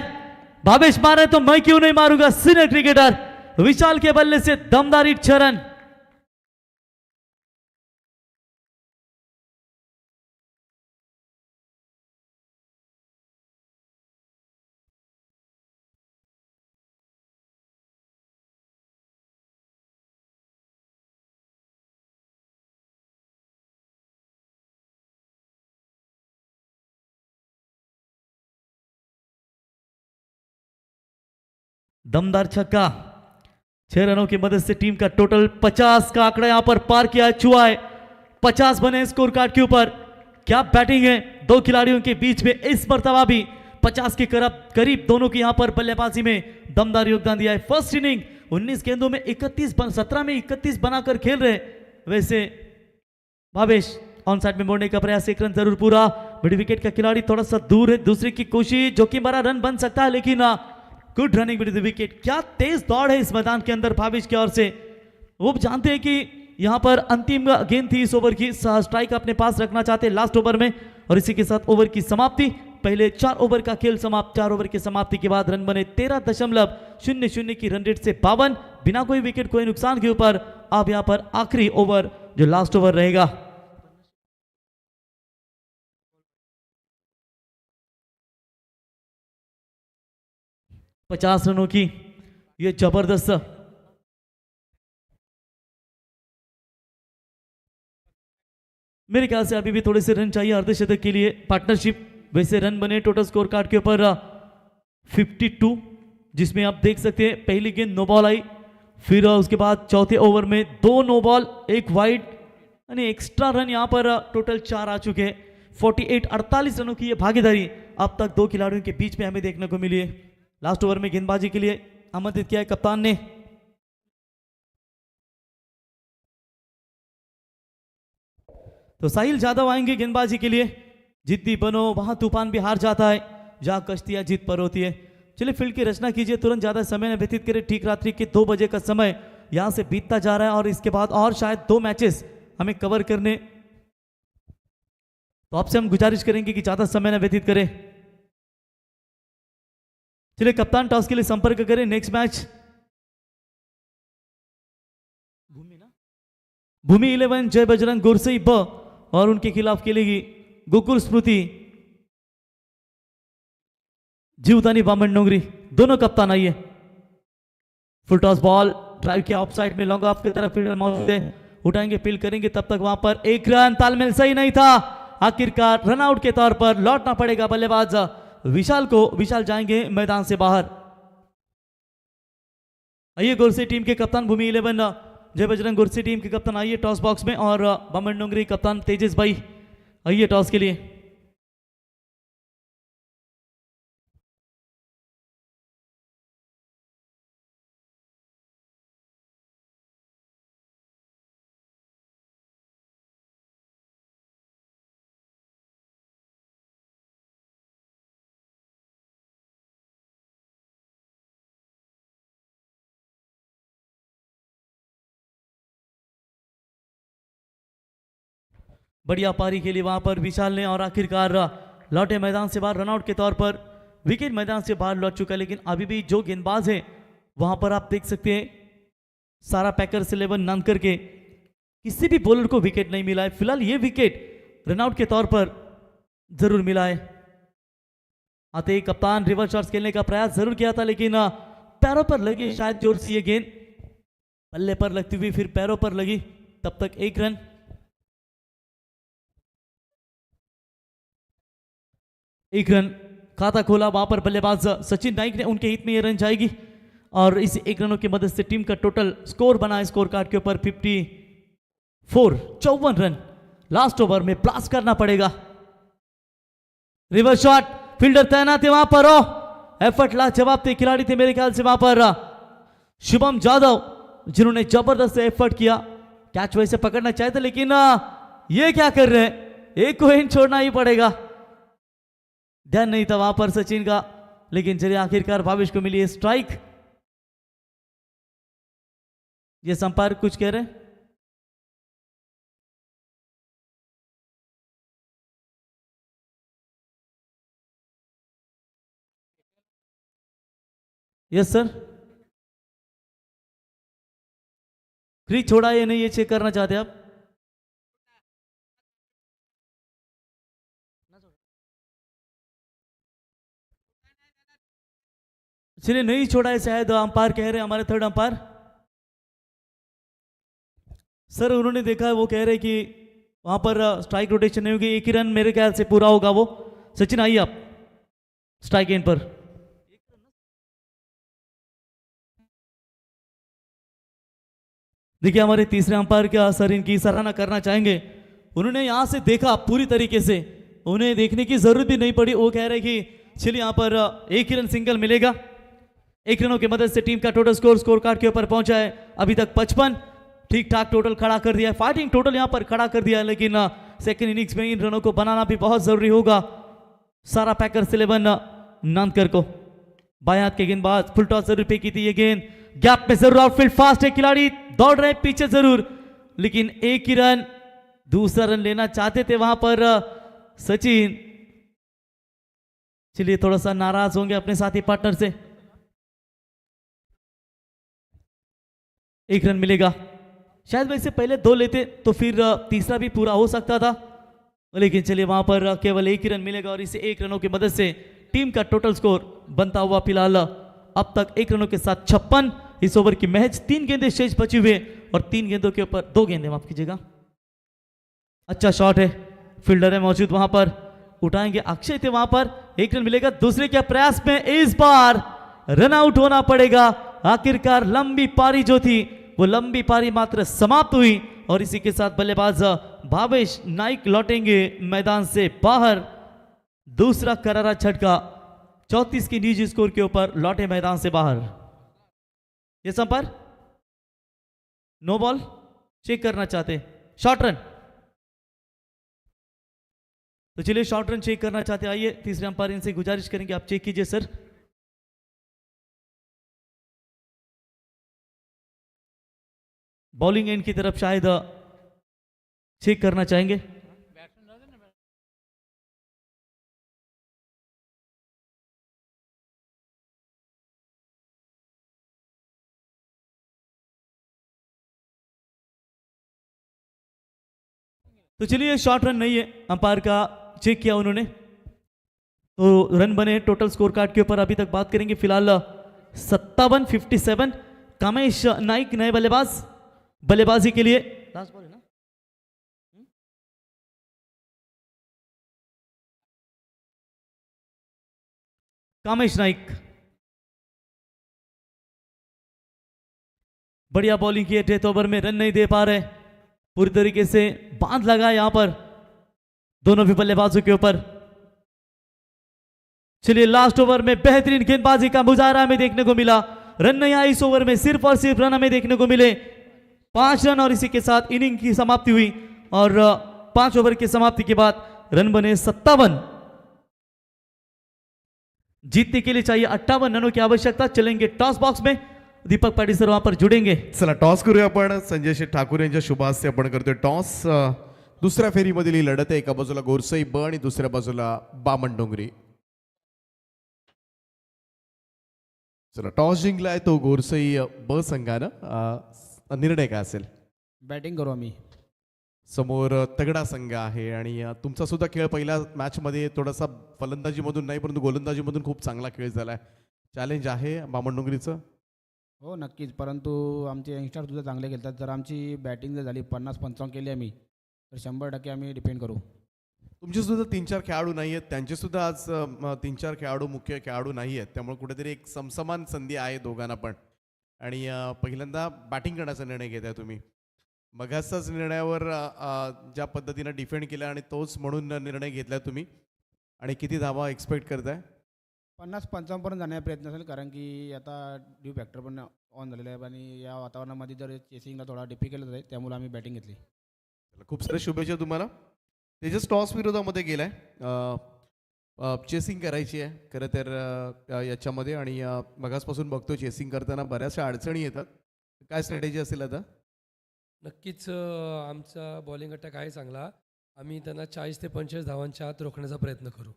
भावेश मारे तो मैं क्यों नहीं मारूंगा। सीनियर क्रिकेटर विशाल के बल्ले से दमदार 6 रन। दमदार छक्का, 6 रनों की मदद से टीम का टोटल 50 का आंकड़ा यहां पर पार किया छुआ है। 50 बने स्कोर कार्ड के ऊपर। क्या बैटिंग है दो खिलाड़ियों के बीच में। इस मर्तबा भी 50 के करीब दोनों की यहां पर बल्लेबाजी में दमदार योगदान दिया है। फर्स्ट इनिंग 19 गेंदों में 17 में 31 बनाकर खेल रहे। वैसे भावेश ऑन साइड में मोड़ने का प्रयास, 1 रन जरूर पूरा। मिड विकेट का खिलाड़ी थोड़ा सा दूर है, दूसरे की कोशिश, जोखिम भरा रन बन सकता है, लेकिन गुड रनिंग विद द विकेट। क्या तेज दौड़ है इस मैदान के अंदर भावेश की ओर से। वो जानते हैं कि यहां पर अंतिम गेंद थी इस ओवर की, स्ट्राइक अपने पास रखना चाहते हैं लास्ट ओवर में, और इसी के साथ ओवर की समाप्ति। पहले 4 ओवर का खेल समाप्त। 4 ओवर की समाप्ति के बाद रन बने 13.00 की रन रेट से 52, बिना कोई विकेट कोई नुकसान के ऊपर। अब यहां पर आखिरी ओवर जो लास्ट ओवर रहेगा। पचास रनों की ये जबरदस्त मेरे ख्याल से अभी भी थोड़े से रन चाहिए अर्धशतक के लिए पार्टनरशिप। वैसे रन बने टोटल स्कोर कार्ड के ऊपर 52, जिसमें आप देख सकते हैं पहली गेंद नो बॉल आई, फिर उसके बाद चौथे ओवर में 2 नो बॉल 1 वाइड, यानी एक्स्ट्रा रन यहां पर टोटल 4 आ चुके हैं। 48 रनों की ये भागीदारी अब तक दो खिलाड़ियों के बीच में हमें देखने को मिली है। लास्ट ओवर में गेंदबाजी के लिए आमंत्रित किया है कप्तान ने। तो साहिल यादव आएंगे गेंदबाजी के लिए। जिद्दी बनो वहां तूफान भी हार जाता है, जहां कश्तियां जीत पर होती है। चलिए फील्ड की रचना कीजिए, तुरंत ज्यादा समय न व्यतीत करें। ठीक रात्रि के 2 बजे का समय यहां से बीतता जा रहा है, और इसके बाद और शायद 2 मैचेस हमें कवर करने, तो आपसे हम गुजारिश करेंगे कि ज्यादा समय न व्यतीत करें। चलिए कप्तान टॉस के लिए संपर्क करें। नेक्स्ट मैच भूमि 11 जय बजरंग गुरसई ब, और उनके खिलाफ खेलेगी गोकुल स्मृति जीवदानी बामन नोंगरी। दोनों कप्तान आइए। फुल टॉस बॉल ड्राइव किया ऑफ साइड में, लॉन्ग ऑफ की तरफ फील्डर मौजूद है, उठाएंगे फील्ड करेंगे, तब तक वहां पर 1 रन, तालमेल सही नहीं था। आखिरकार रन आउट के तौर पर लौटना पड़ेगा बल्लेबाज विशाल को। विशाल जाएंगे मैदान से बाहर। आइए गुरसी टीम के कप्तान भूमि 11 जय बजरंग गुरसी टीम के कप्तान आइए टॉस बॉक्स में, और बामन नोंगरी कप्तान तेजस भाई आइए टॉस के लिए। बढ़िया पारी खेली वहां पर विशाल ने, और आखिरकार लौटे मैदान से बाहर। रनआउट के तौर पर विकेट मैदान से बाहर लौट चुका, लेकिन अभी भी जो गेंदबाज है वहां पर आप देख सकते हैं सारा पैकर्स 11 नानकर के किसी भी बॉलर को विकेट नहीं मिला है। फिलहाल ये विकेट रनआउट के तौर पर जरूर मिला है। आते ही कप्तान रिवर्स शॉट्स खेलने का प्रयास जरूर किया था, लेकिन पैरों पर लगी शायद जोर से ये गेंद, पल्ले पर लगती हुई फिर पैरों पर लगी, तब तक 1 रन। एक रन खाता खोला वहां पर बल्लेबाज सचिन नाइक ने, उनके हित में यह रन जाएगी, और इस 1 रनों की मदद से टीम का टोटल स्कोर बना स्कोर कार्ड के ऊपर 54 रन। लास्ट ओवर में ब्लास्ट करना पड़ेगा। रिवर्स शॉट, फील्डर तैनात है वहां पर, एफर्ट ला जवाब थे खिलाड़ी थे मेरे ख्याल से वहां पर शुभम जादव, जिन्होंने जबरदस्त एफर्ट किया। कैच वैसे पकड़ना चाहे थे, लेकिन ये क्या कर रहे हैं, एक को इन छोड़ना ही पड़ेगा। ध्यान नहीं था वहां पर सचिन का, लेकिन चलिए आखिरकार भावेश को मिली है स्ट्राइक। ये संपर्क कुछ कह रहे हैं। यस सर, फ्री छोड़ा या नहीं ये चेक करना चाहते आप? चलिए नहीं छोड़ा है शायद, अंपायर कह रहे हैं, हमारे थर्ड अंपायर सर, उन्होंने देखा है, वो कह रहे हैं कि वहां पर स्ट्राइक रोटेशन नहीं होगी, एक ही रन मेरे ख्याल से पूरा होगा वो। सचिन आइए आप स्ट्राइक एंड पर। देखिए हमारे तीसरे अंपायर का सर इनकी सराहना करना चाहेंगे, उन्होंने यहां से देखा पूरी तरीके से, उन्हें देखने की जरूरत भी नहीं पड़ी। वो कह रहे कि चलिए यहां पर एक ही रन सिंगल मिलेगा, एक रनों की मदद से टीम का टोटल स्कोर कार्ड के ऊपर पहुंचा है अभी तक 55, ठीक ठाक टोटल खड़ा कर दिया है, फाइटिंग टोटल यहां पर खड़ा कर दिया है, लेकिन सेकंड इनिंग्स में इन रनों को बनाना भी बहुत जरूरी होगा सारा पैकर्स 11 नानकर को। बाएं हाथ के गेंदबाज फुल टॉस जरूर पे की थी, ये गेंद गैप में जरूर आउटफील्ड, फास्ट है खिलाड़ी, दौड़ रहे पीछे जरूर, लेकिन एक ही रन, दूसरा रन लेना चाहते थे वहां पर सचिन। चलिए थोड़ा सा नाराज होंगे अपने साथी पार्टनर से, एक रन मिलेगा, शायद वैसे पहले दो लेते तो फिर तीसरा भी पूरा हो सकता था, लेकिन चलिए वहां पर केवल एक ही रन मिलेगा और इसे एक रनों की मदद से टीम का टोटल स्कोर बनता हुआ फिलहाल अब तक एक रनों के साथ 56। इस ओवर की महज 3 गेंदें शेष बची हुए और 3 गेंदों के ऊपर 2 गेंदें, माफ कीजिएगा। अच्छा शॉट है, फील्डर है मौजूद वहां पर, उठाएंगे अक्षय थे वहां पर, एक रन मिलेगा दूसरे के प्रयास में, इस बार रन आउट होना पड़ेगा। आखिरकार लंबी पारी जो थी वो लंबी पारी मात्र समाप्त हुई और इसी के साथ बल्लेबाज भावेश नाइक लौटेंगे मैदान से बाहर। दूसरा करारा झटका 34 की निजी स्कोर के ऊपर लौटे मैदान से बाहर। ये संपर नो बॉल चेक करना चाहते, शॉर्ट रन, तो चलिए शॉर्ट रन चेक करना चाहते, आइए तीसरे अंपायर इनसे गुजारिश करेंगे आप चेक कीजिए सर। बॉलिंग एंड की तरफ शायद चेक करना चाहेंगे। तो चलिए शॉर्ट रन नहीं है, अंपायर का चेक किया उन्होंने, तो रन बने टोटल स्कोर कार्ड के ऊपर अभी तक बात करेंगे फिलहाल 57-57। कामेश नाइक नए बल्लेबाज बल्लेबाजी के लिए, लास्ट बॉल है ना, कामेश नाइक बढ़िया बॉलिंग की है, डेथ ओवर में रन नहीं दे पा रहे, पूरी तरीके से बांध लगा यहां पर दोनों भी बल्लेबाजों के ऊपर। चलिए लास्ट ओवर में बेहतरीन गेंदबाजी का मुजाहरा हमें देखने को मिला, रन नहीं आया इस ओवर में, सिर्फ और सिर्फ रन हमें देखने को मिले 5 रन और इसी के साथ इनिंग की समाप्ति हुई और 5 ओवर की समाप्ति के बाद रन बने 57। जीतने के लिए चाहिए 58 रनों की आवश्यकता। चलेंगे टॉस बॉक्स में, दीपक पाटील सर वहां पर जुड़ेंगे। चला टॉस करूया आपण, संजय शेठ ठाकूर यांच्या शुभ हस्ते आपण करतोय टॉस। दुसऱ्या फेरीमधील ही लढत आहे, एका बाजूला गोरसई ब आणि दुसऱ्या बाजूला बामण डोंगरी। चला टॉस जिंकलाय तो गोरसई ब संघानं, निर्णय काय असेल? बॅटिंग करू आम्ही। समोर तगडा संघ आहे आणि तुमचा सुद्धा खेळ पहिल्या मॅच मध्ये थोडासा फलंदाजीमधून नाही परंतु गोलंदाजीमधून खूप चांगला खेळ झालाय, चॅलेंज आहे बामण डोंगरीचं? हो नक्कीच, परंतु आमचे यंगस्टर सुद्धा चांगले खेळतात, जर आमची बॅटिंग जर झाली 50-55 केली आम्ही तर 100% आम्ही डिपेंड करू। तुमचे सुद्धा 3-4 खेळाडू नाही आहेत, त्यांचे सुद्धा आज 3-4 खेळाडू मुख्य खेळाडू नाही आहेत, त्यामुळे कुठेतरी एक समसमान संधी आहे दोघांना पण। आणि पहिल्यांदा बॅटिंग करण्याचा निर्णय घेताय तुम्ही, मगाचाच निर्णयावर ज्या पद्धतीने डिफेंड केला आणि तोच म्हणून निर्णय घेतलाय तुम्ही, आणि किती धावा एक्सपेक्ट करताय? 50-55 पर्यंत जाण्याचा प्रयत्न असेल, कारण की आता ड्यू फॅक्टर पण ऑन झालेला आहे आणि या वातावरणामध्ये जर चेसिंगला थोडा डिफिकल्ट आहे, त्यामुळे आम्ही बॅटिंग घेतली। खूप साऱ्या शुभेच्छा तुम्हाला। तेजस टॉस विरोधामध्ये गेलाय, चेसिंग करायची आहे खरं तर याच्यामध्ये, आणि मगासपासून बघतो चेसिंग करताना बऱ्याचशा अडचणी येतात, काय स्ट्रॅटेजी असेल आता? नक्कीच आमचा बॉलिंग अटॅक आहे चांगला, आम्ही त्यांना 40 ते 45 धावांच्या आत रोखण्याचा प्रयत्न करू।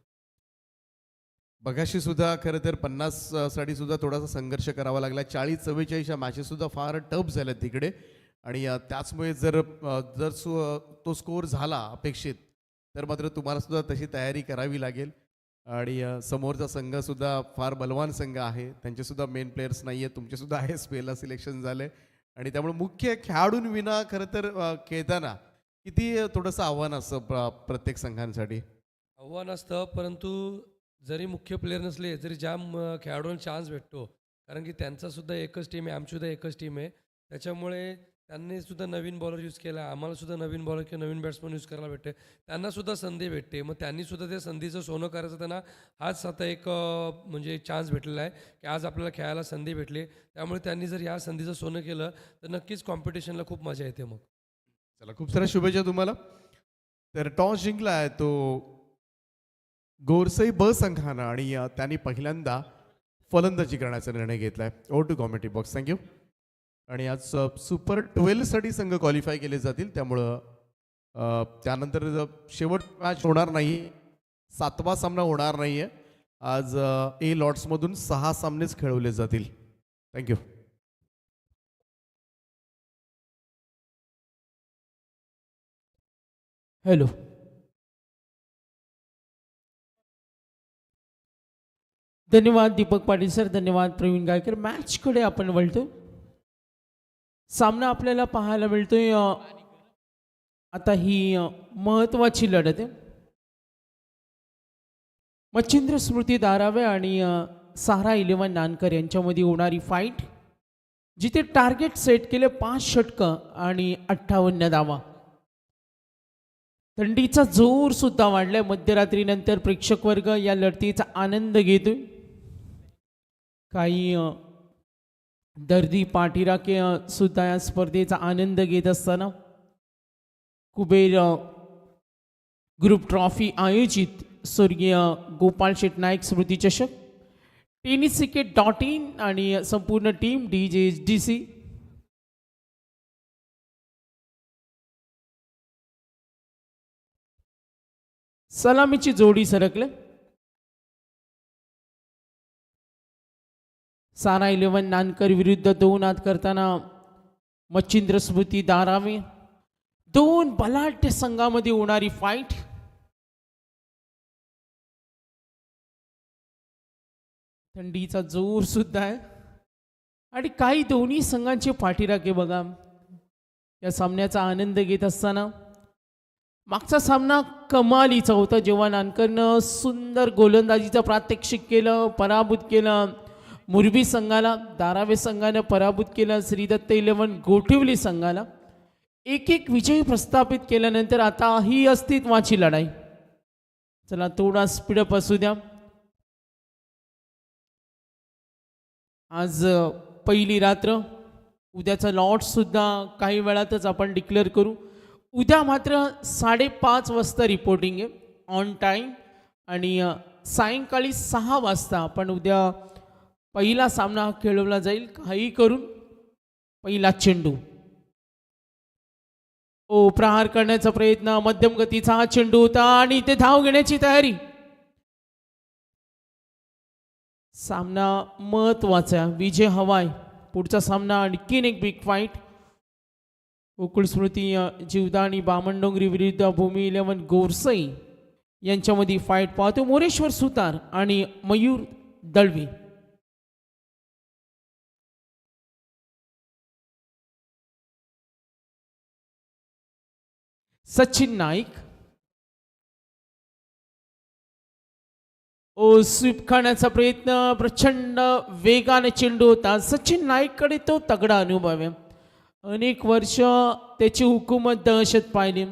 बघाशी सुद्धा खरं तर 50 साठी सुद्धा थोडासा संघर्ष करावा लागला. 40-44 या मॅचेस सुद्धा फार टफ झाल्या तिकडे आणि त्याचमुळे जर तो स्कोर झाला अपेक्षित तर मात्र तुम्हाला सुद्धा तशी तयारी करावी लागेल. आणि समोरचा संघ सुद्धा फार बलवान संघ आहे. त्यांचे सुद्धा मेन प्लेयर्स नाही आहेत. तुमचे सुद्धा आहे स्पेला सिलेक्शन झाले आणि त्यामुळे मुख्य खेळाडूंविना खरं तर खेळताना किती थोडंसं आव्हान असतं प्रत्येक संघांसाठी. आव्हान असतं, परंतु जरी मुख्य प्लेयर नसले जरी ज्या खेळाडूंना चान्स भेटतो, कारण की त्यांचा सुद्धा एकच टीम आहे, आमची सुद्धा एकच टीम आहे. त्याच्यामुळे त्यांनी सुद्धा नवीन बॉलर यूज केला, आम्हाला सुद्धा नवीन बॉलर किंवा नवीन बॅट्समन यूज करायला भेटते, त्यांना सुद्धा संधी भेटते. मग त्यांनी सुद्धा त्या संधीचं सोनं करायचं. त्यांना हाच आता एक म्हणजे चान्स भेटलेला आहे की आज आपल्याला खेळायला संधी भेटली. त्यामुळे त्यांनी जर या संधीचं सोनं केलं तर नक्कीच कॉम्पिटिशनला खूप मजा येते. मग चला, खूप साऱ्या शुभेच्छा तुम्हाला. तर टॉस जिंकला आहे तो गोरसई ब संघानं आणि त्यांनी पहिल्यांदा फलंदाजी करण्याचा निर्णय घेतला आहे. Over to commentary box. Thank you. आणि आज सुपर 12साठी संघ क्वालिफाय केले जातील, त्यामुळं त्यानंतर शेवट मॅच होणार नाही, 7वा सामना होणार नाही आहे. आज ए लॉट्समधून 6 सामनेच खेळवले जातील. थँक्यू. हॅलो, धन्यवाद दीपक पाटील सर, धन्यवाद प्रवीण गायकर. मॅचकडे आपण वळतो. सामना आपल्याला पाहायला मिळतोय. आता ही महत्वाची लढत आहे. मच्छिंद्र स्मृती दारावे आणि सारा 11 नानकर यांच्यामध्ये होणारी फाईट, जिथे टार्गेट सेट केले 5 षटकं आणि 58 धावा. थंडीचा जोर सुद्धा वाढलाय. मध्यरात्रीनंतर प्रेक्षक वर्ग या लढतीचा आनंद घेतोय. काही दर्दी पाठीराखे सुद्धा या स्पर्धेचा आनंद घेत असताना कुबेर ग्रुप ट्रॉफी आयोजित स्वर्गीय गोपाळ शेट नाईक स्मृती चषक, tenniscricket.in आणि संपूर्ण टीम DJSDC सलामीची जोडी सरकले. सारा 11 नानकर विरुद्ध 2 आत करताना मच्छिंद्र स्मृती दारावे. 2 बलाढ्य संघामध्ये होणारी फाईट. थंडीचा जोर सुद्धा आहे आणि काही दोन्ही संघांचे पाठीराखे बघा या सामन्याचा आनंद घेत असताना. मागचा सामना कमालीचा होता, जेव्हा नानकरनं सुंदर गोलंदाजीचं प्रात्यक्षिक केलं, पराभूत केलं मुरबी संघाला. दारावे संघानं पराभूत केलं श्रीदत्त 11 गोठिवली संघाला. एक विजय प्रस्थापित केल्यानंतर आता ही अस्तित्वाची लढाई. चला, थोडा स्पीडअप असू द्या. आज पहिली रात्र, उद्याचा लॉट सुद्धा काही वेळातच आपण डिक्लेअर करू. उद्या मात्र 5:30 वाजता रिपोर्टिंग आहे ऑन टाईम आणि सायंकाळी 6 वाजता आपण उद्या पहिला सामना खेळवला जाईल. काही करून पहिला चेंडू, प्रहार करण्याचा प्रयत्न, मध्यम गतीचा हा चेंडू होता आणि ते धाव घेण्याची तयारी. सामना महत्वाचा, विजय हवाय. पुढचा सामना आणखीन एक बिग फाईट. गोकुळ स्मृती जीवदानी बामणडोंगरी विरुद्ध भूमी 11 गोरसई यांच्यामध्ये फाईट पाहतो. मोरेश्वर सुतार आणि मयूर दळवी. सचिन नाईक, स्वीप खाण्याचा प्रयत्न, प्रचंड वेगाने चेंडू होता. सचिन नाईककडे तो तगडा अनुभव आहे. अनेक वर्ष त्याची हुकूमत दहशत पाहिली.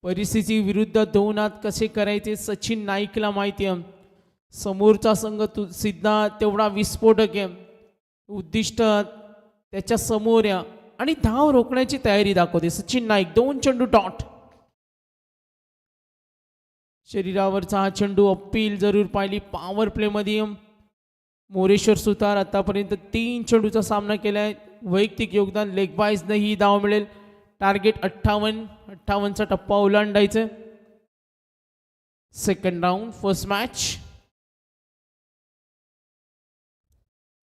परिस्थिती विरुद्ध 2 आत कसे करायचे सचिन नाईकला माहिती आहे. समोरचा संघ सिद्धा तेवढा विस्फोटक आहे. उद्दिष्ट त्याच्या समोर आहे आणि धाव रोखण्याची तयारी दाखवते सचिन नाईक. 2 चेंडू डॉट. शरीरावरचा हा चेंडू अपील जरूर पाहिली. पॉवर प्लेमध्ये मोरेश्वर सुतार आतापर्यंत 3 चेंडूचा सामना केला आहे. वैयक्तिक योगदान लेग बायजनं ही धाव मिळेल. टार्गेट 58चा टप्पा ओलांडायचं. Second round first match.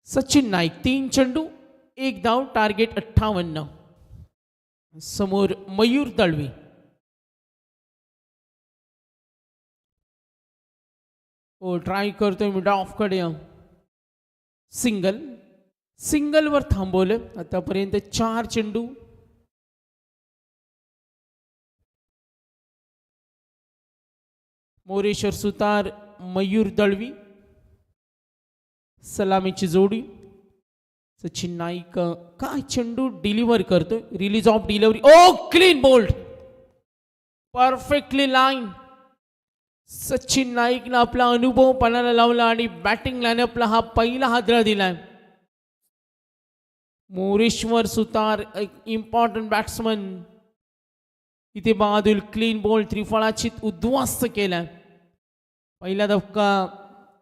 Sachin Naik 3 चेंडू 1 धाव, टार्गेट 58. समोर मयूर दळवी. ओ ट्राय करतोय मिड ऑफ कडे, सिंगलवर थांबवलं. आतापर्यंत 4 चेंडू. मोरेश्वर सुतार मयूर दळवी सलामीची जोडी. सचिन नाईक काय चेंडू डिलिव्हर करतोय, रिलीज ऑफ डिलिव्हरी. ओ clean bowled, perfectly line. Sachin नाईकनं आपला अनुभव पणाला लावला आणि बॅटिंग लाईनअपला हा पहिला हादरा दिलाय. मोरेश्वर सुतार एक इम्पॉर्टंट बॅट्समन, इथे बहादूर क्लीन बॉल त्रिफळाची उद्ध्वस्त केलाय. पहिला धक्का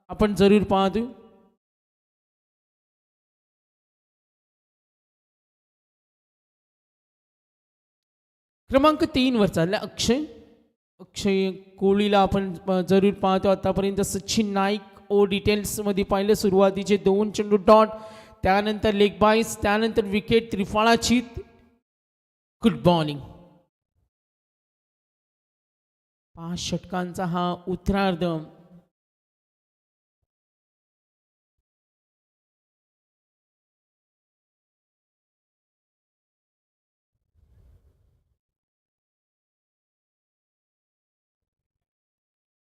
आपण जरूर पाहतो. क्रमांक 3 वर चालला अक्षय कोहलीला आपण जरूर पाहतो. आतापर्यंत सचिन नाईक ओ डिटेल्स मध्ये पाहिलं, सुरुवातीचे 2 चेंडू डॉट, त्यानंतर लेग बाईस, त्यानंतर विकेट त्रिफळाची. Good bowling. 5 षटकांचा हा उत्तरार्ध.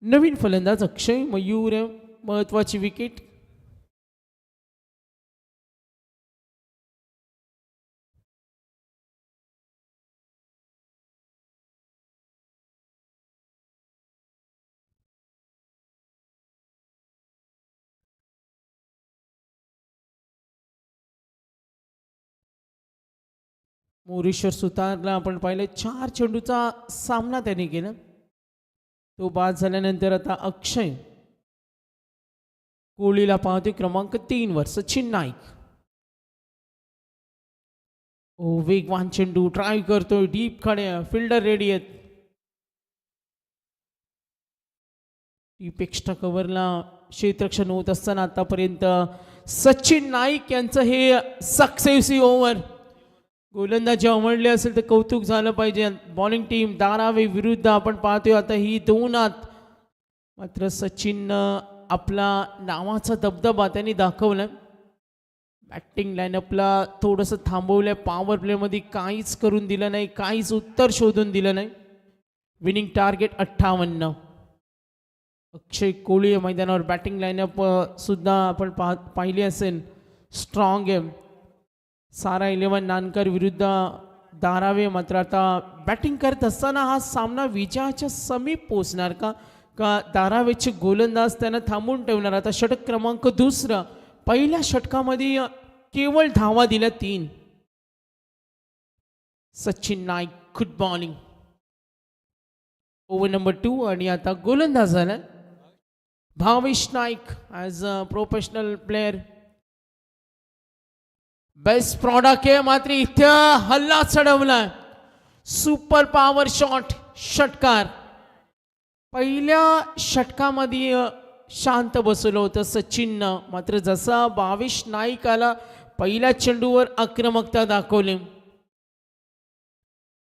नवीन फलंदाज अक्षय मयूर, महत्वाची विकेट. मोरेश्वर सुतारला आपण पाहिलं 4 चेंडूचा सामना त्याने केला, तो बाद झाल्यानंतर आता अक्षय कोहलीला पाहतोय क्रमांक 3 वर. सचिन नाईक ओ वेगवान चेंडू ट्राय करतोय, डीप खडे, फिल्डर रेडी आहेत. डीप एक्स्ट्रा कव्हरला क्षेत्ररक्षण होत असताना आतापर्यंत सचिन नाईक यांचं हे सक्सेसिव्ह ओव्हर. गोलंदाजी आवडले असेल तर कौतुक झालं पाहिजे. बॉलिंग टीम धारावी विरुद्ध आपण पाहतोय आता ही 2 आत. मात्र सचिन आपला नावाचा दबदबा त्यांनी दाखवला. बॅटिंग लाईनअपला थोडंसं थांबवलं, पॉवर प्लेमध्ये काहीच करून दिलं नाही, काहीच उत्तर शोधून दिलं नाही. Winning target 58. अक्षय कोहली मैदानावर. बॅटिंग लाईनअप सुद्धा आपण पाहिली असेल, स्ट्रॉंग आहे. सारा 11 नानकर विरुद्ध धारावे. मात्र आता बॅटिंग करत असताना हा सामना विजयाच्या समीप पोहोचणार का धारावेचे गोलंदाज त्यांना थांबून ठेवणार. आता षटक क्रमांक 2. पहिल्या षटकामध्ये केवळ धावा दिल्या 3. Sachin Naik good bowling. Over number 2 आणि आता गोलंदाज झाला Bhavesh Naik as a professional player. Best product आहे, मात्र इथं हल्ला चढवला. सुपर पॉवर शॉट, षटकार. पहिल्या षटकामध्ये शांत बसवलं होतं सचिननं, मात्र जसा भावेश नाईक आला पहिल्या चेंडूवर आक्रमकता दाखवली.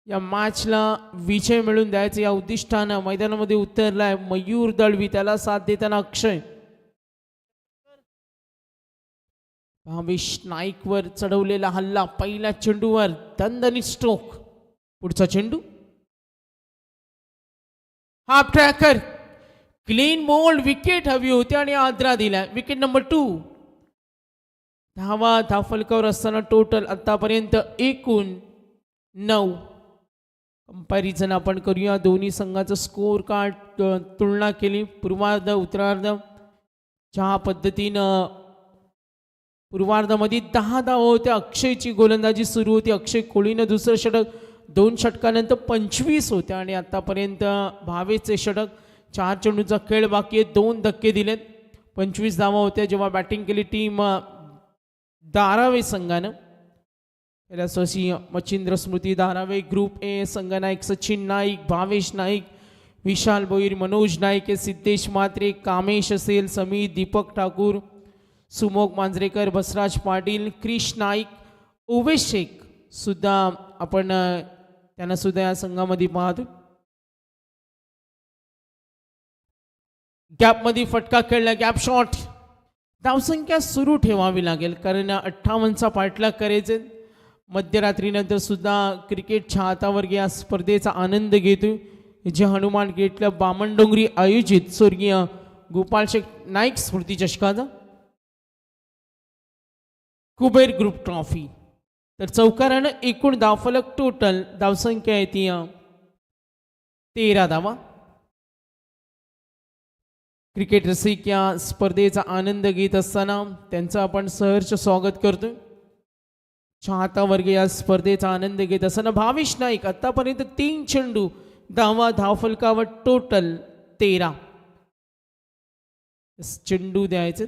या मॅचला विजय मिळवून द्यायचं या उद्दिष्टानं मैदानामध्ये उतरलाय मयूर दळवी. त्याला साथ देताना अक्षय. भावेश नाईकवर चढवलेला हल्ला पहिल्या चेंडूवर, दणदणीत स्ट्रोक. पुढचा चेंडू half tracker, clean bowled. Wicket हवी होती आणि आदरा दिला. Wicket number 2. धावा फलकावर असताना टोटल आतापर्यंत एकूण 9. कंपॅरिझन आपण करूया दोन्ही संघाचं स्कोर कार्ड तुलना केली. पूर्वार्ध उत्तरार्ध ज्या पद्धतीनं पूर्वार्धामध्ये 10 धावा होत्या. अक्षयची गोलंदाजी सुरू होती. अक्षय कोहलीनं दुसरं षटक, 2 षटकानंतर 25 होत्या आणि आतापर्यंत भावेचे षटक. 4 चेंडूचा खेळ बाकी आहे, 2 धक्के दिलेत. 25 धावा होत्या जेव्हा बॅटिंग केली टीम धारावे संघानं. मच्छिंद्र स्मृती धारावे. ग्रुप ए संघ नाईक सचिन नाईक, भावेश नाईक विशाल भोईर, मनोज नाईक, सिद्धेश म्हात्रे, कामेश असेल, समीर, दीपक ठाकूर, सुमोग मांजरेकर, बसराज पाटील, क्रिश नाईक, ओवेश शेख सुद्धा आपण त्यांना सुद्धा या संघामध्ये पाहतो. गॅपमध्ये फटका खेळला, गॅप शॉट. धावसंख्या सुरू ठेवावी लागेल कारण 58चा पाठलाग करायचे. मध्यरात्रीनंतर सुद्धा क्रिकेटच्या हातावर या स्पर्धेचा आनंद घेतोय. जे हनुमान गेट क्लब बामणडोंगरी आयोजित स्वर्गीय गोपाळ शेख नाईक स्मृती चषकाचा कुबेर ग्रुप ट्रॉफी. तर चौकारानं एकूण धावफलक टोटल धावसंख्या आहे ती 13 धावा. क्रिकेट रसिक या स्पर्धेचा आनंद घेत असताना त्यांचं आपण सहर्ष स्वागत करतोय. चाहता वर्ग या स्पर्धेचा आनंद घेत असताना भावेश नाईक आतापर्यंत 3 चेंडू धावा, धावफलकावर टोटल 13 चेंडू द्यायचे.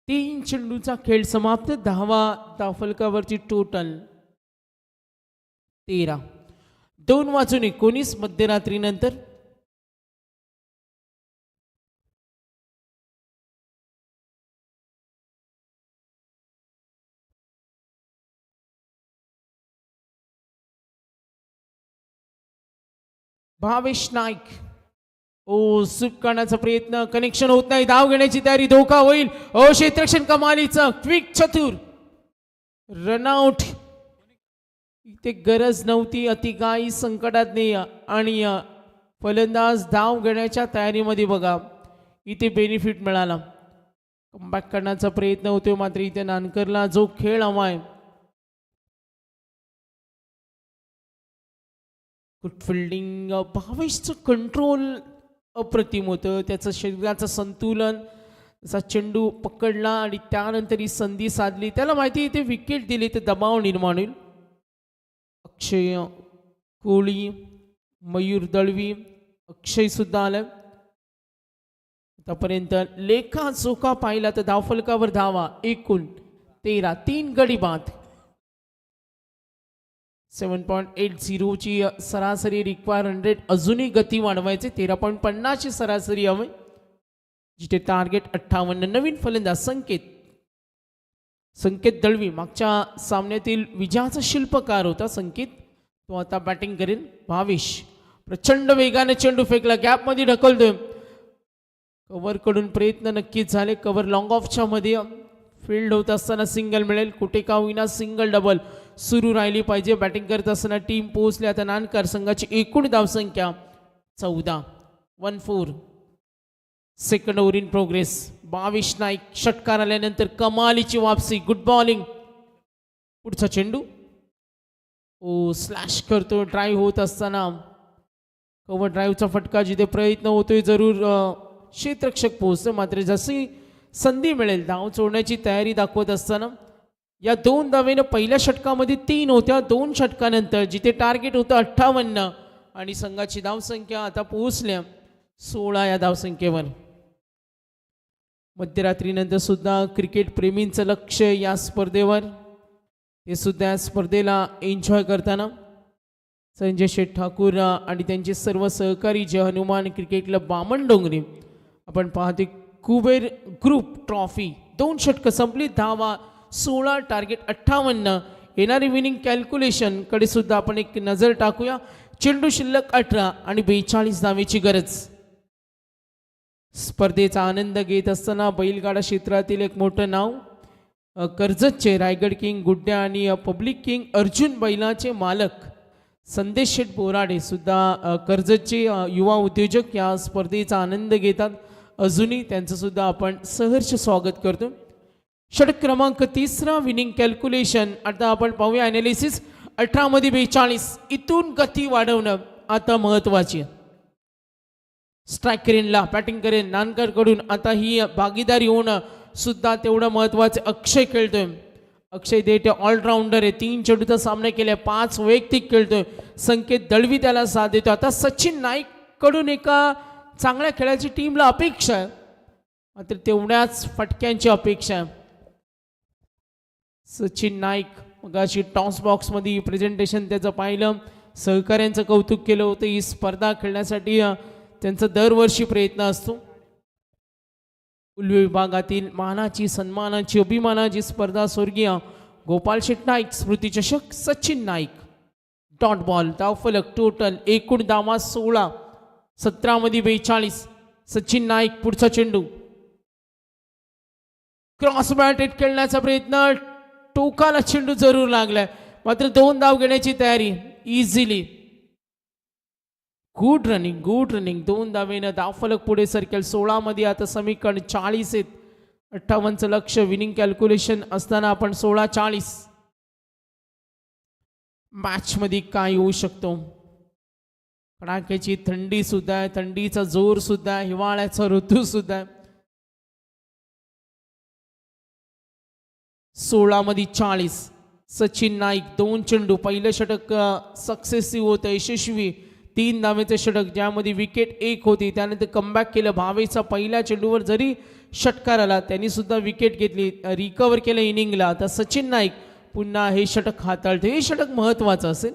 तीन चेंडूचा खेळ समाप्त. धावा धावफलकावरची टोटल 13. 2:19 मध्यरात्रीनंतर भावेश नाईक स्वीप करण्याचा प्रयत्न, कनेक्शन होत नाही. धाव घेण्याची तयारी, धोका होईल. क्षेत्ररक्षण कमालीचं क्विक चतुर रनआउट. इथे गरज नव्हती, अतिगाई संकटात नाही आणि फलंदाज धाव घेण्याच्या तयारीमध्ये बघा इथे बेनिफिट मिळाला. कमबॅक करण्याचा प्रयत्न होतोय मात्र इथे नानकरला जो खेळ हवाय, गुड फिल्डिंग. भावेशचं कंट्रोल अप्रतिम होतं, त्याचं शरीराचं संतुलन. असा चेंडू पकडला आणि त्यानंतर ही संधी साधली. त्याला माहिती इथे विकेट दिली तर दबाव निर्माण होईल. अक्षय कोळी, मयूर दळवी, अक्षय सुद्धा आलं. आतापर्यंत लेखा चोखा पाहिला तर धावफलकावर धावा एकूण 13, 3 गडी बाद. 7.80 ची सरासरी रिक्वायर 100. अजूनही गती वाढवायचे. 13.50 ची सरासरी हवी, जिथे टार्गेट 58. नवीन फलंदाज संकेत दळवी मागच्या सामन्यातील विजयाचा शिल्पकार होता. संकेत तो आता बॅटिंग करेल. भावेश प्रचंड वेगाने चेंडू फेकला, गॅपमध्ये ढकलतोय. कव्हर कडून प्रयत्न नक्कीच झाले. कव्हर लॉंग ऑफच्या मध्ये फील्ड होत असताना सिंगल मिळेल. कुठे का होईना सिंगल डबल सुरू राहिली पाहिजे. बॅटिंग करत असताना टीम पोहोचली. आता नानकर संघाची एकूण धावसंख्या 14. 1-4. Second over in progress. Bhavesh Naik षटकार आल्यानंतर कमालीची वापसी, गुड बॉलिंग. पुढचा चेंडू स्लॅश करतो. ड्राईव्ह होत असताना कव्हर ड्राईव्हचा फटका, जिथे प्रयत्न होतोय जरूर क्षेत्ररक्षक पोहोचतो. मात्र जशी संधी मिळेल धाव सोडण्याची तयारी दाखवत असताना या 2 धावेनं पहिल्या षटकामध्ये 3 होत्या. 2 षटकानंतर जिथे टार्गेट होतं 58 आणि संघाची धावसंख्या आता पोहोचल्या 16 या धावसंख्येवर. मध्यरात्रीनंतर सुद्धा क्रिकेट प्रेमींचं लक्ष या स्पर्धेवर, ते सुद्धा या स्पर्धेला एन्जॉय करताना संजय शेठ ठाकूर आणि त्यांचे सर्व सहकारी जे हनुमान क्रिकेट क्लब बामणडोंगरी आपण पाहते. कुबेर ग्रुप ट्रॉफी 2 षटकं संपली. धावा 16, टार्गेट 58. येणारी विनिंग कॅल्क्युलेशन कडे सुद्धा आपण एक नजर टाकूया. चेंडू शिल्लक 18 आणि 42 धावेची गरज. स्पर्धेचा आनंद घेत असताना बैलगाडा क्षेत्रातील एक मोठं नाव, कर्जतचे रायगड किंग गुड्ड्या आणि पब्लिक किंग अर्जुन बैलाचे मालक संदेश शेठ बोराडे सुद्धा कर्जतचे युवा उद्योजक या स्पर्धेचा आनंद घेतात. अजूनही त्यांचं सुद्धा आपण सहर्ष स्वागत करतो. षटक क्रमांक 3 विनिंग कॅल्क्युलेशन. आता आपण पाहूया ॲनालिसिस. 18 मध्ये 42. इथून गती वाढवणं आता महत्वाची. स्ट्राईक करेनला बॅटिंग करेन नानकरकडून आता ही भागीदारी होणं सुद्धा तेवढं महत्वाचं. अक्षय खेळतोय. अक्षय देठे ऑलराऊंडर आहे. 3 चेंडूचा सामना केलाय. 5 वैयक्तिक खेळतोय. संकेत दळवी त्याला साथ देतो. आता सचिन नाईक कडून एका चांगल्या खेळाची टीमला अपेक्षा आहे, मात्र तेवढ्याच फटक्यांची अपेक्षा आहे. सचिन नाईक मगाशी टॉस बॉक्समध्ये प्रेझेंटेशन त्याचं पाहिलं. सहकाऱ्यांचं कौतुक केलं होतं. ही स्पर्धा खेळण्यासाठी त्यांचा दरवर्षी प्रयत्न असतो. उल्वे विभागातील मानाची सन्मानाची अभिमानाची स्पर्धा स्वर्गीय गोपाल शेट नाईक स्मृती चषक. सचिन नाईक डॉट बॉल धावफलक टोटल एकूण धावा 16, 17 मध्ये 42. सचिन नाईक पुढचा चेंडू क्रॉस बॅटेड खेळण्याचा प्रयत्न. टोकाला चेंडू जरूर लागलाय, मात्र 2 धाव घेण्याची तयारी इझिली. गुड रनिंग 2 धावेनं धावफलक पुढे सरकेल. 16 मध्ये आता समीकरण 40 आहेत. 58चं लक्ष विनिंग कॅल्क्युलेशन असताना आपण 16-40. मॅच मध्ये काय होऊ शकतो. कडाक्याची थंडी सुद्धा आहे. थंडीचा जोर सुद्धा आहे. हिवाळ्याचा ऋतू सुद्धा आहे. 16 मध्ये 40. सचिन नाईक 2 चेंडू. पहिलं षटक सक्सेसिव्ह होतं, यशस्वी. 3 धावेचं षटक ज्यामध्ये विकेट 1 होती. त्यानंतर कमबॅक केलं. भावेचा पहिल्या चेंडूवर जरी षटकार आला त्यांनी सुद्धा विकेट घेतली, रिकवर केलं इनिंगला. आता सचिन नाईक पुन्हा हे षटक हाताळते. हे षटक महत्वाचं असेल.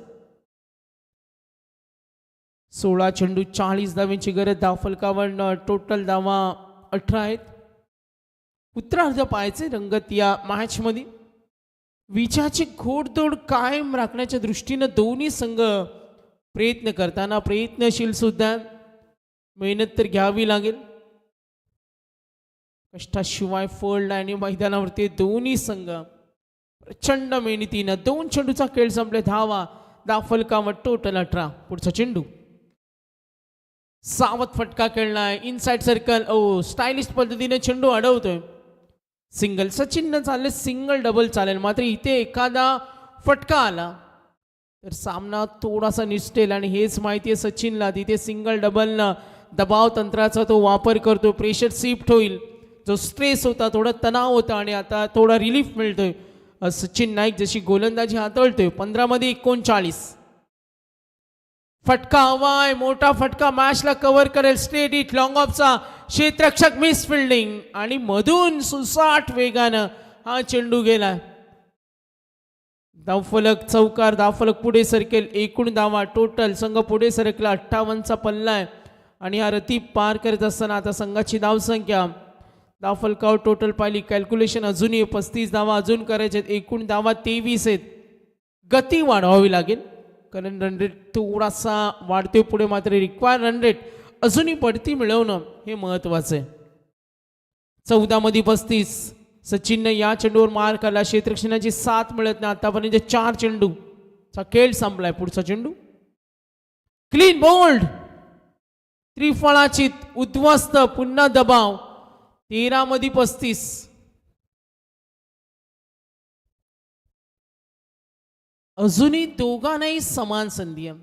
16 चेंडू 40 धावेची गरज. धावफलकावर टोटल धावा 18 आहेत. उत्तरार्ध पाहायचे रंगत या मॅचमध्ये. विजयाची घोडदौड कायम राखण्याच्या दृष्टीनं दोन्ही संघ प्रयत्न करताना प्रयत्नशील सुद्धा. मेहनत तर घ्यावी लागेल. कष्टाशिवाय फळ नाही. आणि मैदानावरती दोन्ही संघ प्रचंड मेहनतीनं. 2 चेंडूचा खेळ संपले. धावा धावफलकावर टोटल 18. पुढचा चेंडू सावध फटका खेळलाय. Inside circle. स्टायलिश पद्धतीने चेंडू अडवतोय. सिंगल सचिन चालले. सिंगल डबल चालेल, मात्र इथे एखादा फटका आला तर सामना थोडासा निसटेल. आणि हेच माहिती आहे सचिनला. तिथे सिंगल डबलनं दबाव तंत्राचा तो वापर करतो. प्रेशर शिफ्ट होईल. जो स्ट्रेस होता, थोडा तणाव होता, आणि आता थोडा रिलीफ मिळतोय. सचिन नाईक जशी गोलंदाजी हाताळतोय. 15 मध्ये 39. फटका हवाय. मोठा फटका मॅचला कव्हर करेल. स्ट्रेट हिट लॉंग ऑफचा. क्षेत्ररक्षक मिस फिल्डिंग आणि मधून सुसाट वेगानं हा चेंडू गेला. धावफलक चौकार. धावफलक पुढे सरकेल. एकूण धावा टोटल संघ पुढे सरकला. 58चा पल्ला आहे. आणि हा रती पार करत असताना आता संघाची धावसंख्या धावफलकावर टोटल पाहिली. कॅल्क्युलेशन अजूनही 35 धावा अजून करायचे. एकूण धावा 23 आहेत. गती वाढवावी लागेल, कारण रन रेट थोडासा वाढतोय पुढे. मात्र रिक्वायर रन रेट अजूनही बढती मिळवणं हे महत्वाचं आहे. 14 मध्ये 35. सचिननं या चेंडूवर मार काढला. क्षेत्ररक्षणाची साथ मिळत नाही. आतापर्यंत 4 चेंडूचा खेळ संपलाय. पुढचा चेंडू क्लीन बोल्ड. त्रिफळाची उद्ध्वस्त. पुन्हा दबाव. 13 मध्ये 35. अजूनही दोघांनाही समान संधी आहे.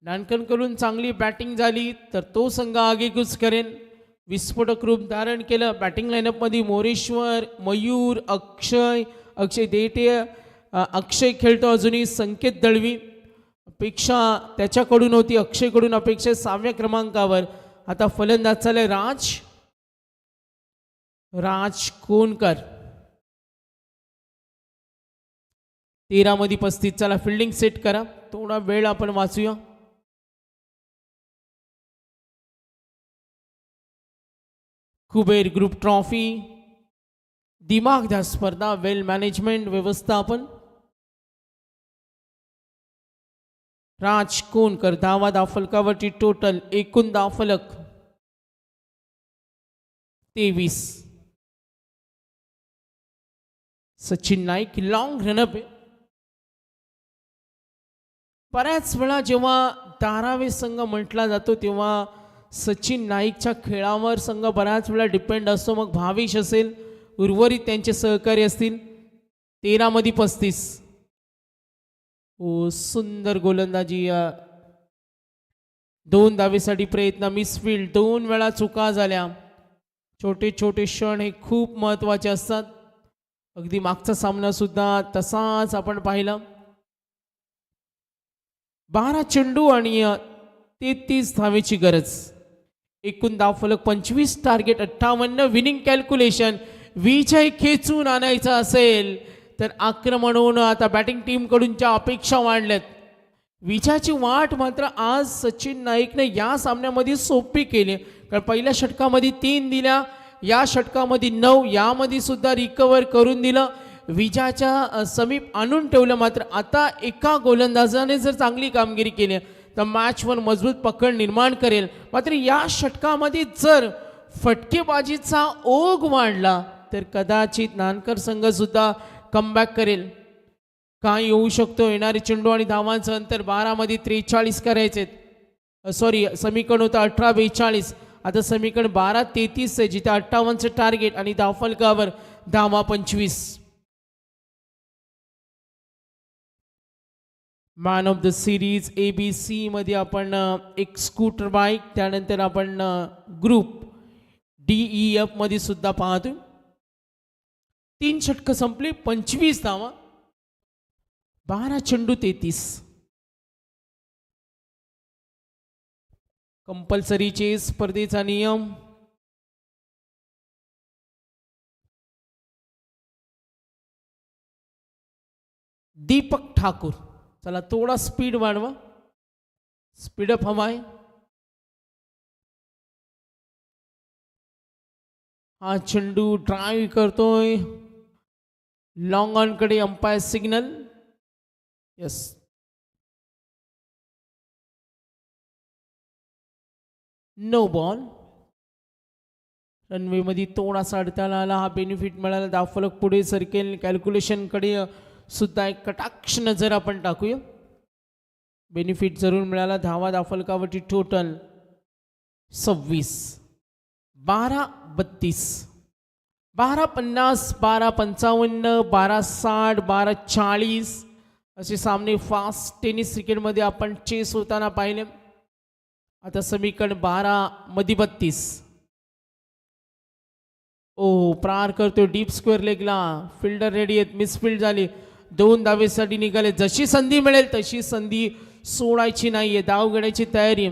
नानकरकडून चांगली बॅटिंग झाली तर तो संघ आगेकूच करेन. विस्फोटक रूप धारण केलं. बॅटिंग लाईनअपमध्ये मोरेश्वर, मयूर, अक्षय देठे, अक्षय खेळतो अजूनही. संकेत दळवी. अपेक्षा त्याच्याकडून होती, अक्षयकडून अपेक्षा 6व्या क्रमांकावर. आता फलंदाज चालय राज कोणकर. 13 मध्ये 35. चला फिल्डिंग सेट करा. थोडा वेळ आपण वाचूया. कुबेर ग्रुप ट्रॉफी, दिमागदार स्पर्धा, वेल मॅनेजमेंट व्यवस्थापन. राज कोणकर. धावा धावफलकावरची टोटल एकूण धावफलक 23. सचिन नाईक लॉंग रनअप आहे. बऱ्याच वेळा जेव्हा धारावी संघ म्हटला जातो तेव्हा सचिन नाईकच्या खेळावर संघ बऱ्याच वेळा डिपेंड असतो. मग भावेश असेल, उर्वरित त्यांचे सहकारी असतील. 13 मध्ये 35. सुंदर गोलंदाजी 2 धावेसाठी प्रयत्न, मिसफिल्ड, 2 वेळा चुका झाल्या. छोटे छोटे क्षण हे खूप महत्त्वाचे असतात. अगदी मागचा सामना सुद्धा तसाच आपण पाहिला. 12 चेंडू आणि 33 धावेची गरज. एकूण धावफलक 25, टार्गेट 58. विनिंग कॅल्क्युलेशन विजय खेचून आणायचा असेल तर आक्रमण होणं आता बॅटिंग टीमकडूनच्या अपेक्षा वाढल्यात. विजयाची वाट मात्र आज सचिन नाईकने या सामन्यामध्ये सोपी केली. कारण पहिल्या षटकामध्ये 3 दिल्या, या षटकामध्ये 9, यामध्ये सुद्धा रिकवर करून दिलं, विजयाच्या समीप आणून ठेवलं. मात्र आता एका गोलंदाजाने जर चांगली कामगिरी केली तर मॅचवर मजबूत पकड निर्माण करेल. मात्र या षटकामध्ये जर फटकेबाजीचा ओघ वाढला तर कदाचित नानकर संघ सुद्धा कमबॅक करेल. काय येऊ शकतो. येणारे चेंडू आणि धावांचं अंतर 12 मध्ये 43 करायचे. सॉरी, समीकरण होतं 18-42. आता समीकरण 12-33 आहे, जिथे 58चं टार्गेट आणि धावफलकावर धावा 25. Man of the series ABC मध्ये आपण एक स्कूटर बाईक, त्यानंतर आपण ग्रुप DEF मध्ये सुद्धा पाहतोय. 3 षटकं संपली, 25 धावा, 12 चेंडू 33. कंपल्सरीचे स्पर्धेचा नियम. दीपक ठाकूर, चला थोडा स्पीड वाढवा, स्पीडअप हवाय. हा चेंडू ड्राईव्ह करतोय लॉंग ऑन कडे. Umpire signal. Yes, no ball. Runway मध्ये थोडासा अडथळा आला, हा बेनिफिट मिळाला. धावफलक पुढे सरकेल. कॅल्क्युलेशन कडे सुद्धा एक कटाक्ष नजर आपण टाकूया. बेनिफिट जरूर मिळाला. धावा धावफलकावरती टोटल 26. 12-32, 12-50, 12-55, 12-60, 12-40 असे सामने फास्ट टेनिस क्रिकेटमध्ये आपण चेस होताना पाहिले. आता समीकरण 12 मध्ये 32. ओ, प्रार करतो डीप स्क्वेअर लेगला. फिल्डर रेडी आहेत, मिसफिल्ड झाली. 2 धावेसाठी निघाले. जशी संधी मिळेल तशी संधी सोडायची नाहीये. धाव घेण्याची तयारी.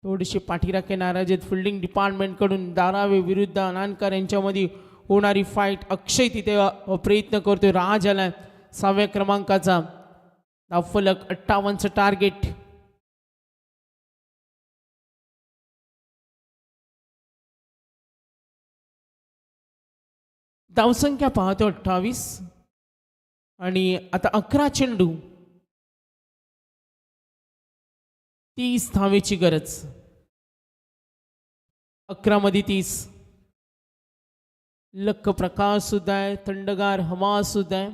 थोडीशी पाठीराखे नाराज आहेत फिल्डिंग डिपार्टमेंटकडून. दारावे विरुद्ध नानकर यांच्यामध्ये होणारी फाईट. अक्षय तिथे प्रयत्न करतोय. राज आलाय 6व्या क्रमांकाचा. धावफलक 58चं टार्गेट. धावसंख्या पाहतो 28 आणि आता 11 चेंडू 30 धावेची गरज. 11 मध्ये 30. लख प्रकाश सुद्धा आहे, थंडगार हवा सुद्धा आहे.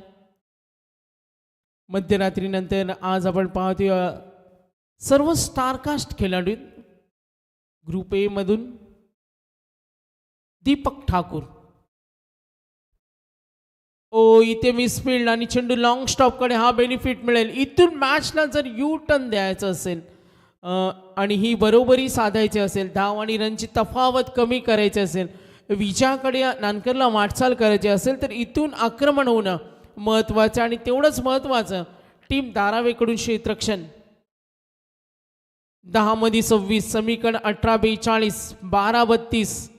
मध्यरात्रीनंतर आज आपण पाहतोय सर्व स्टारकास्ट खेळाडू. ग्रुप ए मधून दीपक ठाकूर. ओ, इथे मिसफिल्ड आणि चेंडू लॉंग स्टॉप कडे. हा बेनिफिट मिळेल. इथून मॅचला जर यू टर्न द्यायचं असेल आणि ही बरोबरी साधायची असेल, धाव आणि रनची तफावत कमी करायची असेल, विजयाकडे नानकरला वाटचाल करायची असेल तर इथून आक्रमण होणं महत्त्वाचं. आणि तेवढंच महत्त्वाचं टीम धारावेकडून क्षेत्ररक्षण. 10 मध्ये 26, समीकरण 18-42, 12-32.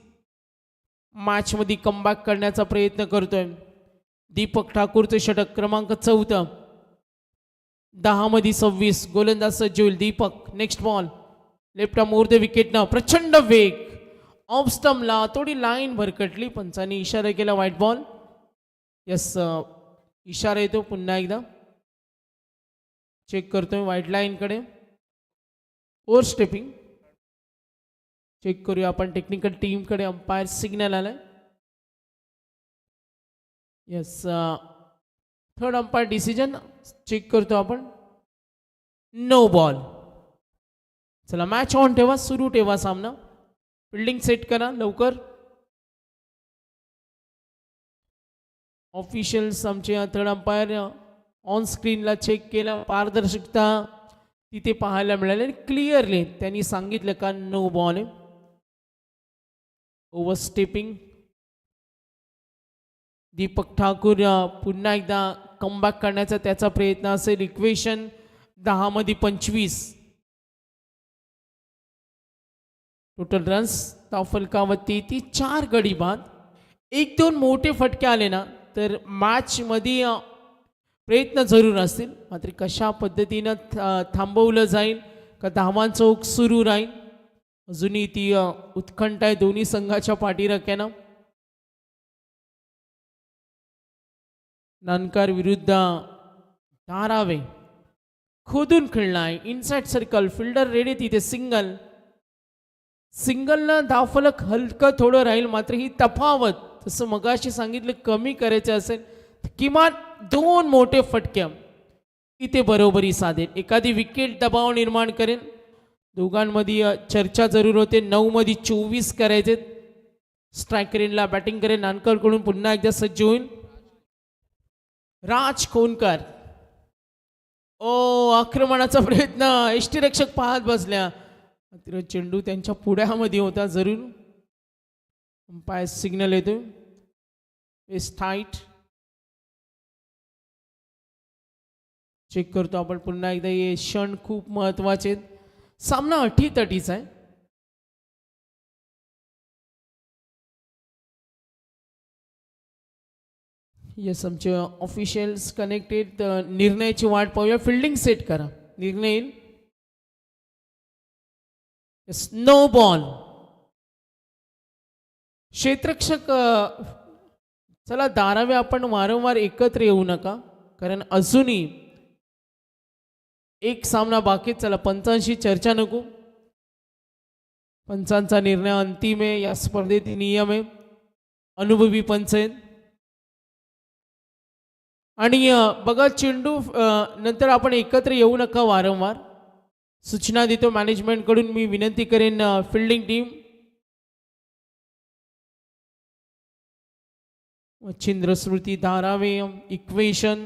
मॅचमध्ये कमबॅक करण्याचा प्रयत्न करतोय दीपक ठाकूरचे षटक क्रमांक 4. 10 मध्ये 26, गोलंदाज सज्ज होईल Deepak. Next ball, left arm over the विकेटनं. प्रचंड वेग ऑफ स्टंपला. थोडी लाईन भरकटली. पंचांनी इशारा केला व्हाईट बॉल. यस, इशारा येतो पुन्हा एकदा. चेक करतोय व्हाईट लाईन कडे. ओव्हर स्टेपिंग चेक करूया आपण. टेक्निकल टीम कडे अंपायर सिग्नल आलाय. Yes, third umpire decision check करतो आपण. No ball. चला मॅच ऑन ठेवा, सुरू ठेवा सामना. फिल्डिंग सेट करा लवकर. ऑफिशियल्स आमचे थर्ड अंपायर ऑन स्क्रीनला चेक केलं. पारदर्शकता तिथे पाहायला मिळाले आणि क्लिअरली त्यांनी सांगितलं का नो बॉल आहे. ओव्हरस्टेपिंग. दीपक ठाकूर पुन्हा एकदा कमबॅक करण्याचा त्याचा प्रयत्न असेल. इक्वेशन 10 मध्ये 25. टोटल रन्स धावफलकावरती ती 4 गडी बाद. 1-2 मोठे फटके आले ना तर मॅचमध्ये प्रयत्न जरूर असतील, मात्र कशा पद्धतीनं थांबवलं जाईल का धावांचा ओघ सुरू राहील अजूनही ती उत्कंठ आहे दोन्ही संघाच्या पाठीराख्यानं. नानकर विरुद्ध धारावे खोदून खेळला आहे. Inside circle. Fielder ready. तिथे सिंगलनं धावफलक हलकं थोडं राहील, मात्र ही तफावत तसं मगाशी सांगितलं कमी करायचं असेल किमान 2 मोठे फटके इथे बरोबरी साधेल. एखादी विकेट दबाव निर्माण करेल. दोघांमध्ये चर्चा जरूर होते. 9 मध्ये 24 करायचे. स्ट्रायकर रेनला बॅटिंग करेल. नानकरकडून पुन्हा एकदा सज्ज होईल राज कोणकर. आक्रमणाचा प्रयत्न. यष्टीरक्षक पाहत बसल्या, मात्र चेंडू त्यांच्या पुढ्यामध्ये होता. जरूर अंपायर सिग्नल येतो. टाईट. चेक करतो आपण पुन्हा एकदा. हे क्षण खूप महत्वाचे आहेत. सामना अटीतटीचा आहे. येस, आमचे ऑफिशियल्स कनेक्टेड. निर्णयाची वाट पाहूया. फिल्डिंग सेट करा. निर्णय येईल. Yes, no ball. क्षेत्ररक्षक चला धारावे आपण वारंवार एकत्र येऊ नका, कारण अजूनही एक सामना बाकी. चला पंचांशी चर्चा नको. पंचांचा निर्णय अंतिम आहे. या स्पर्धेत नियम आहे. अनुभवी पंच आहेत. आणि बघा चेंडू नंतर आपण एकत्र येऊ नका वारंवार. सूचना देतो मॅनेजमेंटकडून. मी विनंती करेन फिल्डिंग टीम. मच्छिंद्र स्मृती धारावे. इक्वेशन.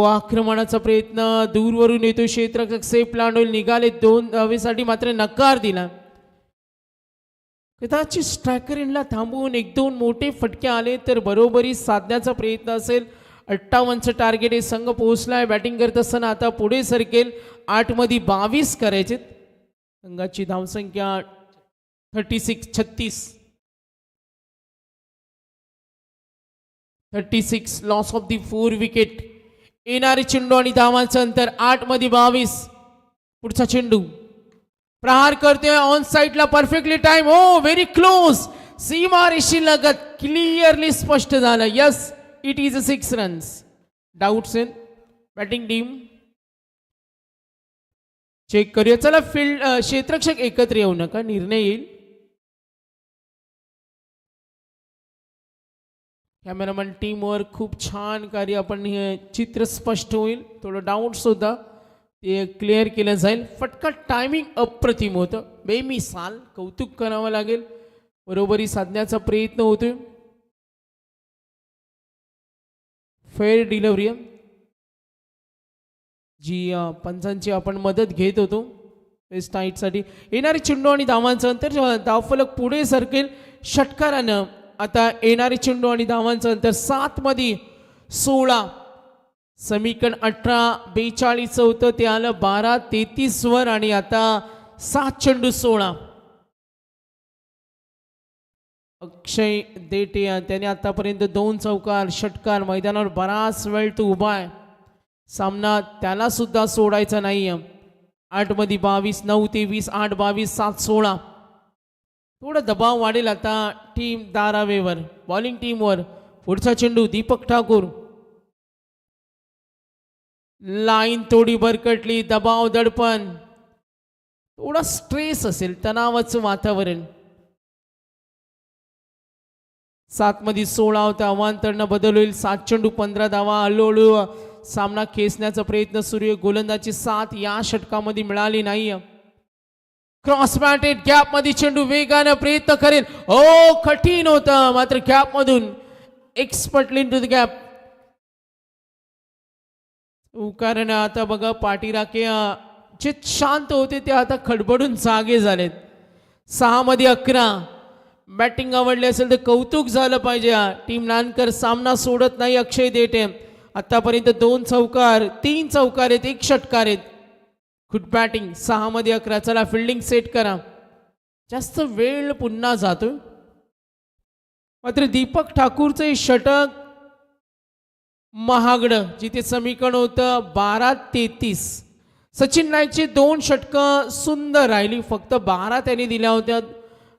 आक्रमणाचा प्रयत्न दूरवरून येतो. क्षेत्ररक्षक सेफ लांडोल निघाले 2 धावेसाठी, मात्र नकार दिला. कदाचित स्ट्रायकर इनला थांबवून 1-2 मोठे फटके आले तर बरोबरी साधण्याचा प्रयत्न असेल. 58चं टार्गेट आहे. संघ पोहोचलाय. बॅटिंग करत असताना आता पुढे सरकेल. 8 मध्ये 22 करायचे. संघाची धावसंख्या 36. Loss of the 4 wicket. येणारे चेंडू आणि धावांचं अंतर 8 मध्ये 22. पुढचा चेंडू प्रहार करतोय ऑन साइडला. Perfectly time. Very close. सीमारेषी लगत. क्लिअरली स्पष्ट झालं. Yes, it is 6 runs. Doubts in batting team. Check करूया. चला क्षेत्ररक्षक एकत्र येऊ नका. निर्णय येईल. कॅमेरामॅन टीमवर खूप छान कार्य. आपण हे चित्र स्पष्ट होईल. थोडं डाऊट्स होता ते क्लिअर केलं जाईल. फटका टायमिंग अप्रतिम होतं. बेमिसाल. कौतुक करावं लागेल. बरोबरी साधण्याचा प्रयत्न होतोय. फेअर डिलिव्हरी जी पंचांची आपण मदत घेत होतो वेस्ट टाईटसाठी. येणारे चेंडू आणि धावांचं अंतर. धावफलक पुढे सरकेल. षटकारानं आता येणारे चेंडू आणि धावांचं अंतर 7 मध्ये 16. समीकरण 18-42 होतं ते आलं 12-33 वर. आणि आता 7 चेंडू 16. अक्षय देटे त्याने आतापर्यंत 2 चौकार षटकार. मैदानावर बराच वेळ तो उभा आहे. सामना त्याला सुद्धा सोडायचा नाही. 8 मध्ये 22. 9-23. 8-22. 7-16. थोडा दबाव वाढेल आता टीम धारावेवर. बॉलिंग टीमवर. पुढचा चेंडू दीपक ठाकूर. लाईन थोडी भरकटली. दबाव दडपण. थोडा स्ट्रेस असेल. तणावाचं वातावरण. 7 मध्ये 16 होता. अवांतरनं बदल होईल. 7 चेंडू 15 धावा. हळूहळू सामना खेचण्याचा प्रयत्न सुरू आहे. गोलंदाजी 7 या षटकामध्ये मिळाली नाही. Cross batted. गॅप मध्ये चेंडू वेगानं प्रयत्न करेल. कठीण होतं, मात्र गॅप मधून expertly into the gap. कारण आता बघा पाठीराखे जे शांत होते ते आता खडबडून जागे झालेत. 6 मध्ये 11. बॅटिंग आवडली असेल तर कौतुक झालं पाहिजे. टीम नानकर सामना सोडत नाही. अक्षय देटे आतापर्यंत 2 चौकार 3 चौकार आहेत, 1 षटकार आहेत. Good batting. 6 मध्ये 11. चला फिल्डिंग सेट करा. जास्त वेळ पुन्हा जातो. मात्र दीपक ठाकूरचं हे षटक महागडं, जिथे समीकरण होतं 12-33. सचिन नाईकची 2 षटकं सुंदर राहिली. फक्त 12 त्यांनी दिल्या होत्या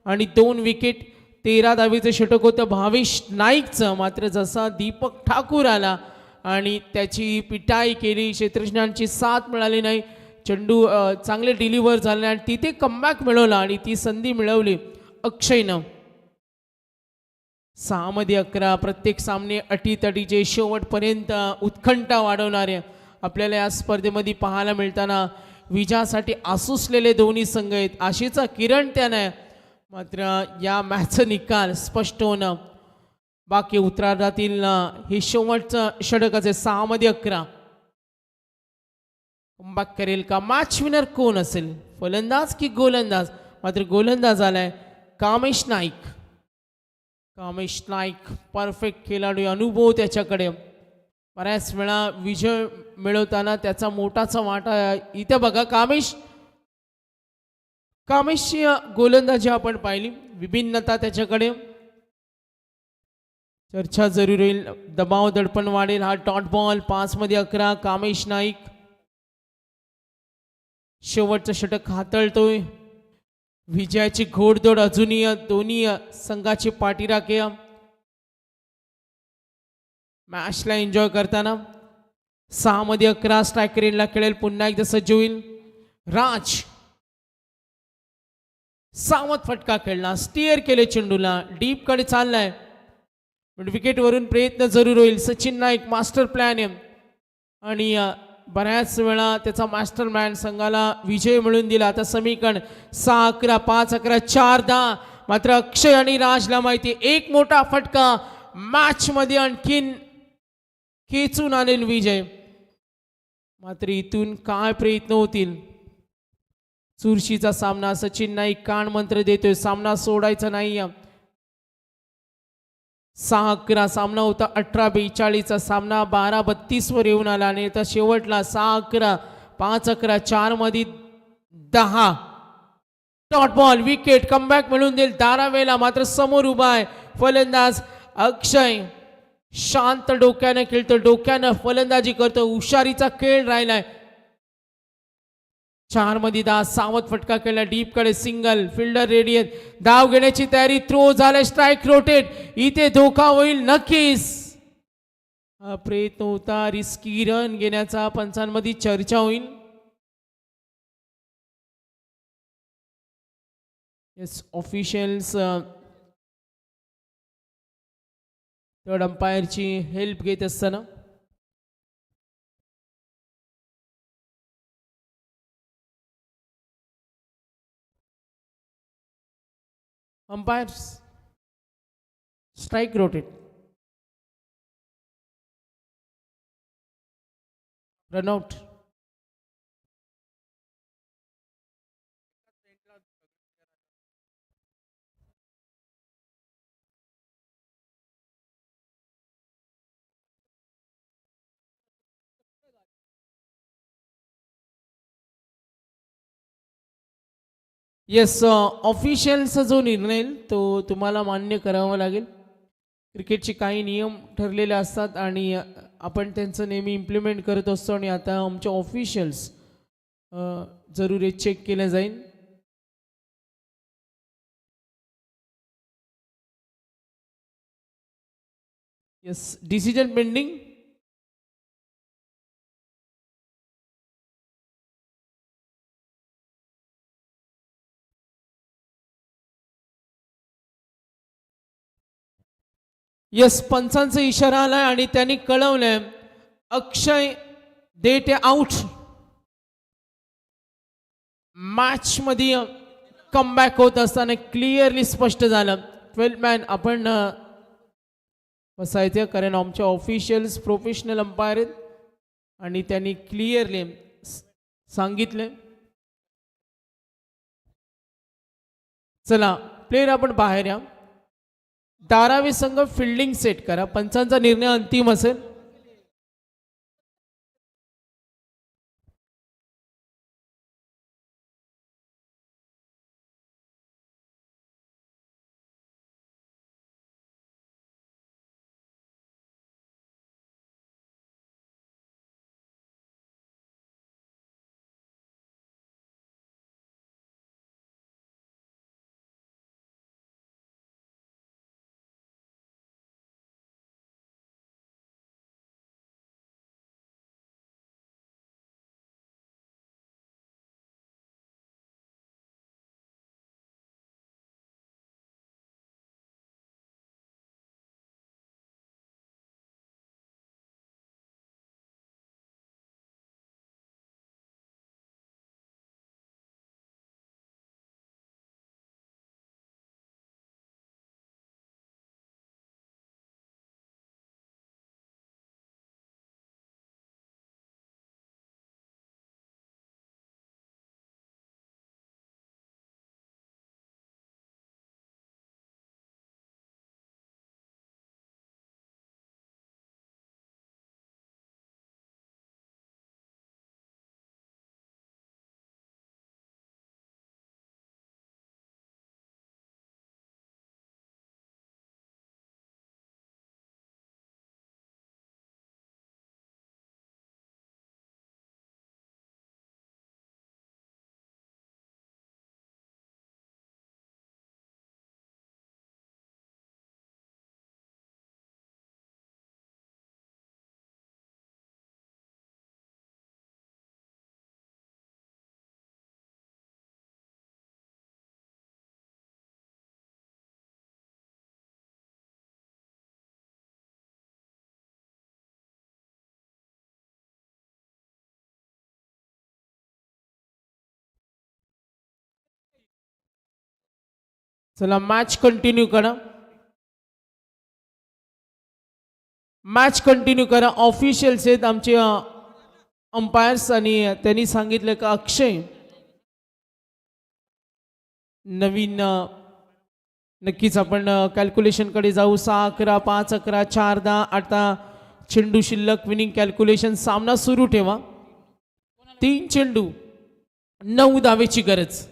आणि 2 विकेट. 13 धावेचं षटक होतं भावेश नाईकचं. मात्र जसा दीपक ठाकूर आला आणि त्याची पिटाई केली, क्षेत्रज्ञांची साथ मिळाली नाही. चेंडू चांगले डिलिव्हर झाले आणि तिथे कमबॅक मिळवला आणि ती संधी मिळवली अक्षयनं. 6 मध्ये 11. प्रत्येक सामने अटीतटीचे, शेवटपर्यंत उत्कंठा वाढवणारे आपल्याला या स्पर्धेमध्ये पाहायला मिळताना विजयासाठी आसुसलेले दोन्ही संघ आहेत. आशेचा किरण त्याने. मात्र या मॅचचा निकाल स्पष्ट होणं बाकी. उत्तरार्धातील हे शेवटचं षटक असेल. 6 मध्ये 11. कमबॅक करेल का? मॅच विनर कोण असेल, फलंदाज की गोलंदाज? मात्र गोलंदाज आलाय कामेश नाईक. कामेश नाईक परफेक्ट खेळाडू, अनुभव त्याच्याकडे. बऱ्याच वेळा विजय मिळवताना त्याचा मोठाचा वाटा. इथे बघा कामेशची गोलंदाजी आपण पाहिली, विभिन्नता त्याच्याकडे. चर्चा जरूर होईल. दबाव दडपण वाढेल. हा डॉट बॉल. 5 मध्ये 11. कामेश नाईक शेवटचं षटक हाताळतोय. विजयाची घोडदौड अजूनही दोन्ही संघाची पाठीराखे. मॅचला एन्जॉय करताना 6 मध्ये 11. स्ट्रायकर एंडला खेळेल. पुन्हा एकदा सज्ज होईल राज. सावध फटका खेळला, स्टिअर केले चेंडूला, डीप कडे चाललाय. विकेट वरून प्रयत्न जरूर होईल. सचिन नाईक मास्टर प्लॅन आहे आणि बऱ्याच वेळा त्याचा मास्टरमॅन संघाला विजय मिळून दिला. आता समीकरण 6-11, 5-11, 4-10. मात्र अक्षय आणि राजला माहिती एक मोठा फटका मॅच मध्ये आणखीन खेचून आणेल विजय. मात्र इथून काय प्रयत्न होतील? चुरशीचा सामना. सचिन नाईक कान मंत्र देतोय, सामना सोडायचा नाही. 6-11 सामना होता. 18-42 सामना 12-32 वर येऊन आला आणि आता शेवटला 6-11, 5-11, 4 मध्ये 10. Dot ball. विकेट. कमबॅक मिळून देईल दारावेला. मात्र समोर उभा आहे फलंदाज अक्षय. शांत डोक्याने खेळतो, डोक्यानं फलंदाजी करतो. हुशारीचा खेळ राहिलाय. 4 मध्ये 10. सावध फटका केला, डीप कडे सिंगल. फिल्डर रेडी आहेत, धाव घेण्याची तयारी. थ्रो झाले, स्ट्राईक रोटेट. इथे धोका होईल नक्कीच. हा प्रयत्न होता रिस्की रन घेण्याचा. पंचांमध्ये चर्चा होईल. येस, ऑफिशियल्स थर्ड अंपायरची हेल्प घेत असताना umpires strike rotate. Run out. Yes, ऑफिशियलचा जो निर्णय येईल तो तुम्हाला मान्य करावा लागेल. क्रिकेटचे काही नियम ठरलेले असतात आणि आपण त्यांचं नेहमी इम्प्लिमेंट करत असतो आणि आता आमचे ऑफिशियल्स जरूर हे चेक केलं जाईल. Yes, decision pending. यस, पंचांचा इशारा आलाय आणि त्यांनी कळवलंय अक्षय देटे आउट. मॅच मध्ये कमबॅक होत असताना क्लिअरली स्पष्ट झालं. 12 मॅन आपण बसायचं कारण आमचे ऑफिशियल्स प्रोफेशनल अंपायर आहेत. आणि त्यांनी क्लिअरली सांगितले. चला प्लेयर आपण बाहेर या. धारावी संघ फिल्डिंग सेट करा. पंचांचा निर्णय अंतिम असेल. चला मॅच कंटिन्यू करा. मॅच कंटिन्यू करा. ऑफिशियल्स आहेत आमचे अंपायर्स आणि त्यांनी सांगितलं का अक्षय नवीन नक्कीच आपण कॅल्क्युलेशनकडे जाऊ. 6-11, 5-11, 4-10. आता चेंडू शिल्लक. Winning calculation. सामना सुरू ठेवा. 3 चेंडू 9 धावेची गरज.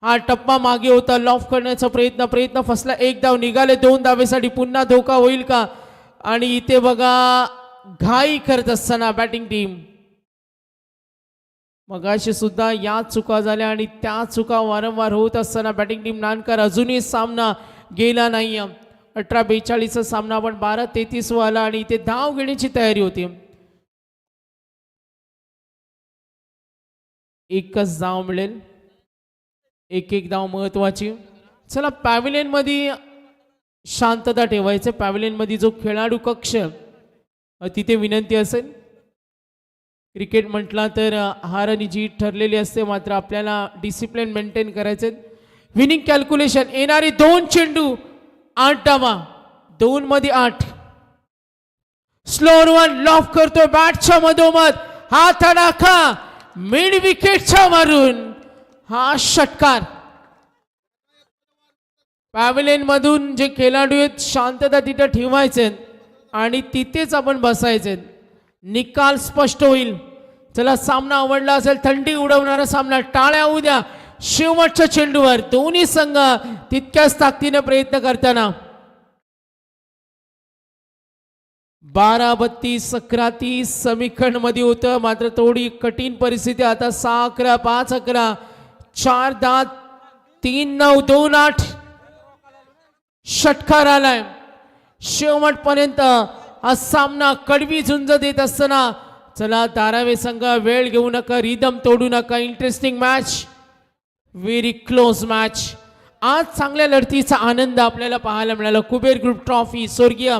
हा टप्पा मागे होता. लॉफ करण्याचा प्रयत्न फसला. 1 धाव निघाले. 2 धावेसाठी पुन्हा धोका होईल का. आणि इथे बघा घाई करत असताना बॅटिंग टीम. मगाशी सुद्धा या चुका झाल्या आणि त्या चुका वारंवार होत असताना बॅटिंग टीम नानकर अजूनही सामना गेला नाही. 18-42 सामना आपण 12-33 आला आणि इथे धाव घेण्याची तयारी होती. एकच धाव मिळेल. एक धाव महत्वाची. चला पॅव्हिलियन मध्ये शांतता ठेवायचं. पॅव्हिलियन मध्ये जो खेळाडू कक्ष तिथे विनंती असेल. क्रिकेट म्हटला तर हार आणि जीत ठरलेली असते, मात्र आपल्याला डिसिप्लिन मेंटेन करायचे. Winning calculation. येणारे 2 चेंडू 8 धावा. 2 मध्ये 8. स्लोअर 1 लॉफ करतो बॅटच्या मधोमध. हा तडाखा मिड विकेटच्या मारून हा षटकार. पॅव्हिलियन मधून जे खेळाडू आहेत शांतता तिथे ठेवायचे आणि तिथेच आपण बसायचे. निकाल स्पष्ट होईल. चला सामना आवडला असेल. थंडी उडवणारा सामना. टाळ्या होऊ द्या शेवटच्या चेंडूवर. दोन्ही संघ तितक्याच ताकदीने प्रयत्न करताना. 12-32, 11-30 समीकरण मध्ये होतं, मात्र थोडी कठीण परिस्थिती. आता 6-11, 5-11, 4-10, 3-9, 2-8 षटकार आलाय. शेवटपर्यंत हा सामना कडवी झुंज देत असताना. चला धारावी संघ वेळ घेऊ नका, रिदम तोडू नका. Interesting match, very close match. आज चांगल्या लढतीचा आनंद आपल्याला पाहायला मिळाला. कुबेर ग्रुप ट्रॉफी, स्वर्गीय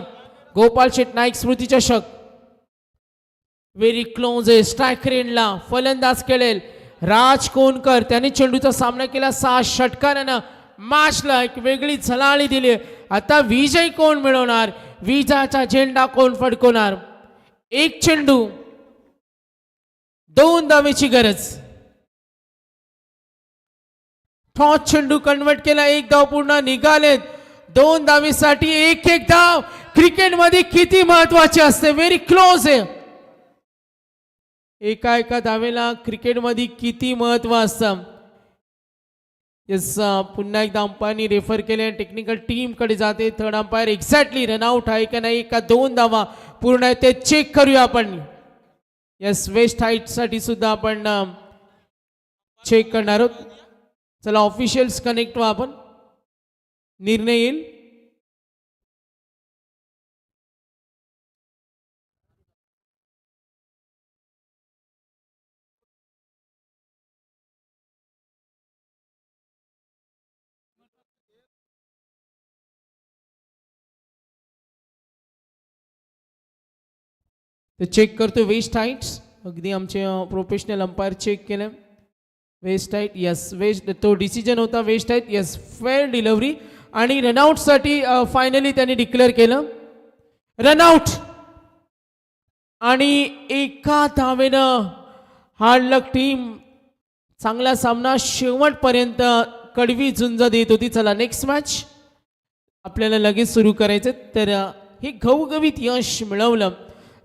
गोपाल शेट नाईक स्मृती चषक. व्हेरी क्लोज आहे. स्ट्रायकर एंडला फलंदाज खेळेल राज कोणकर. त्याने चेंडूचा सामना केला. 6 षटकारानं मॅचला एक वेगळी झळाळी दिली. आता विजय कोण मिळवणार, विजयाचा झेंडा कोण फडकवणार. एक चेंडू 2 धावेची गरज. टॉस चेंडू कन्वर्ट केला, 1 धाव पूर्ण, निघालेत 2 धावेसाठी. एक धाव क्रिकेटमध्ये किती महत्वाचे असते, व्हेरी क्लोज आहे. एका धावेला क्रिकेटमध्ये किती महत्व असतं. येस, पुन्हा एकदा अंपायरनी रेफर केले, टेक्निकल टीम कडे जाते. थर्ड अंपायर एक्झॅक्टली रनआउट आहे का नाही, का 2 धावा पूर्ण आहे ते चेक करूया आपण. येस, वेस्ट हाईट साठी सुद्धा आपण चेक करणार आहोत. चला ऑफिशियल्स कनेक्ट व्हा, आपण निर्णय येईल. तर चेक करतो वेस्ट हाईट्स. अगदी आमचे प्रोफेशनल अंपायर चेक केलं. वेस्ट हाईट, यस, वेस्ट, तो डिसिजन होता waist height. Yes, fair delivery आणि रनआउटसाठी फायनली त्यांनी डिक्लेअर केलं रनआउट. आणि एका धावेनं हार्ड लक टीम चांगला सामना शेवटपर्यंत कडवी झुंज देत होती. चला नेक्स्ट मॅच आपल्याला लगेच सुरू करायचं. तर हे घवघवीत यश मिळवलं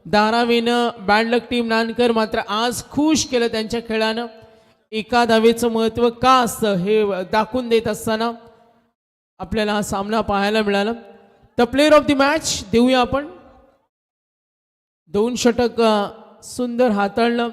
धारावीनं. बॅड लक टीम नानकर मात्र आज खुश केलं त्यांच्या खेळानं. एका धावेचं महत्त्व का असतं हे दाखवून देत असताना आपल्याला हा सामना पाहायला मिळाला. The player of the match देऊया आपण. 2 षटक सुंदर हाताळलं.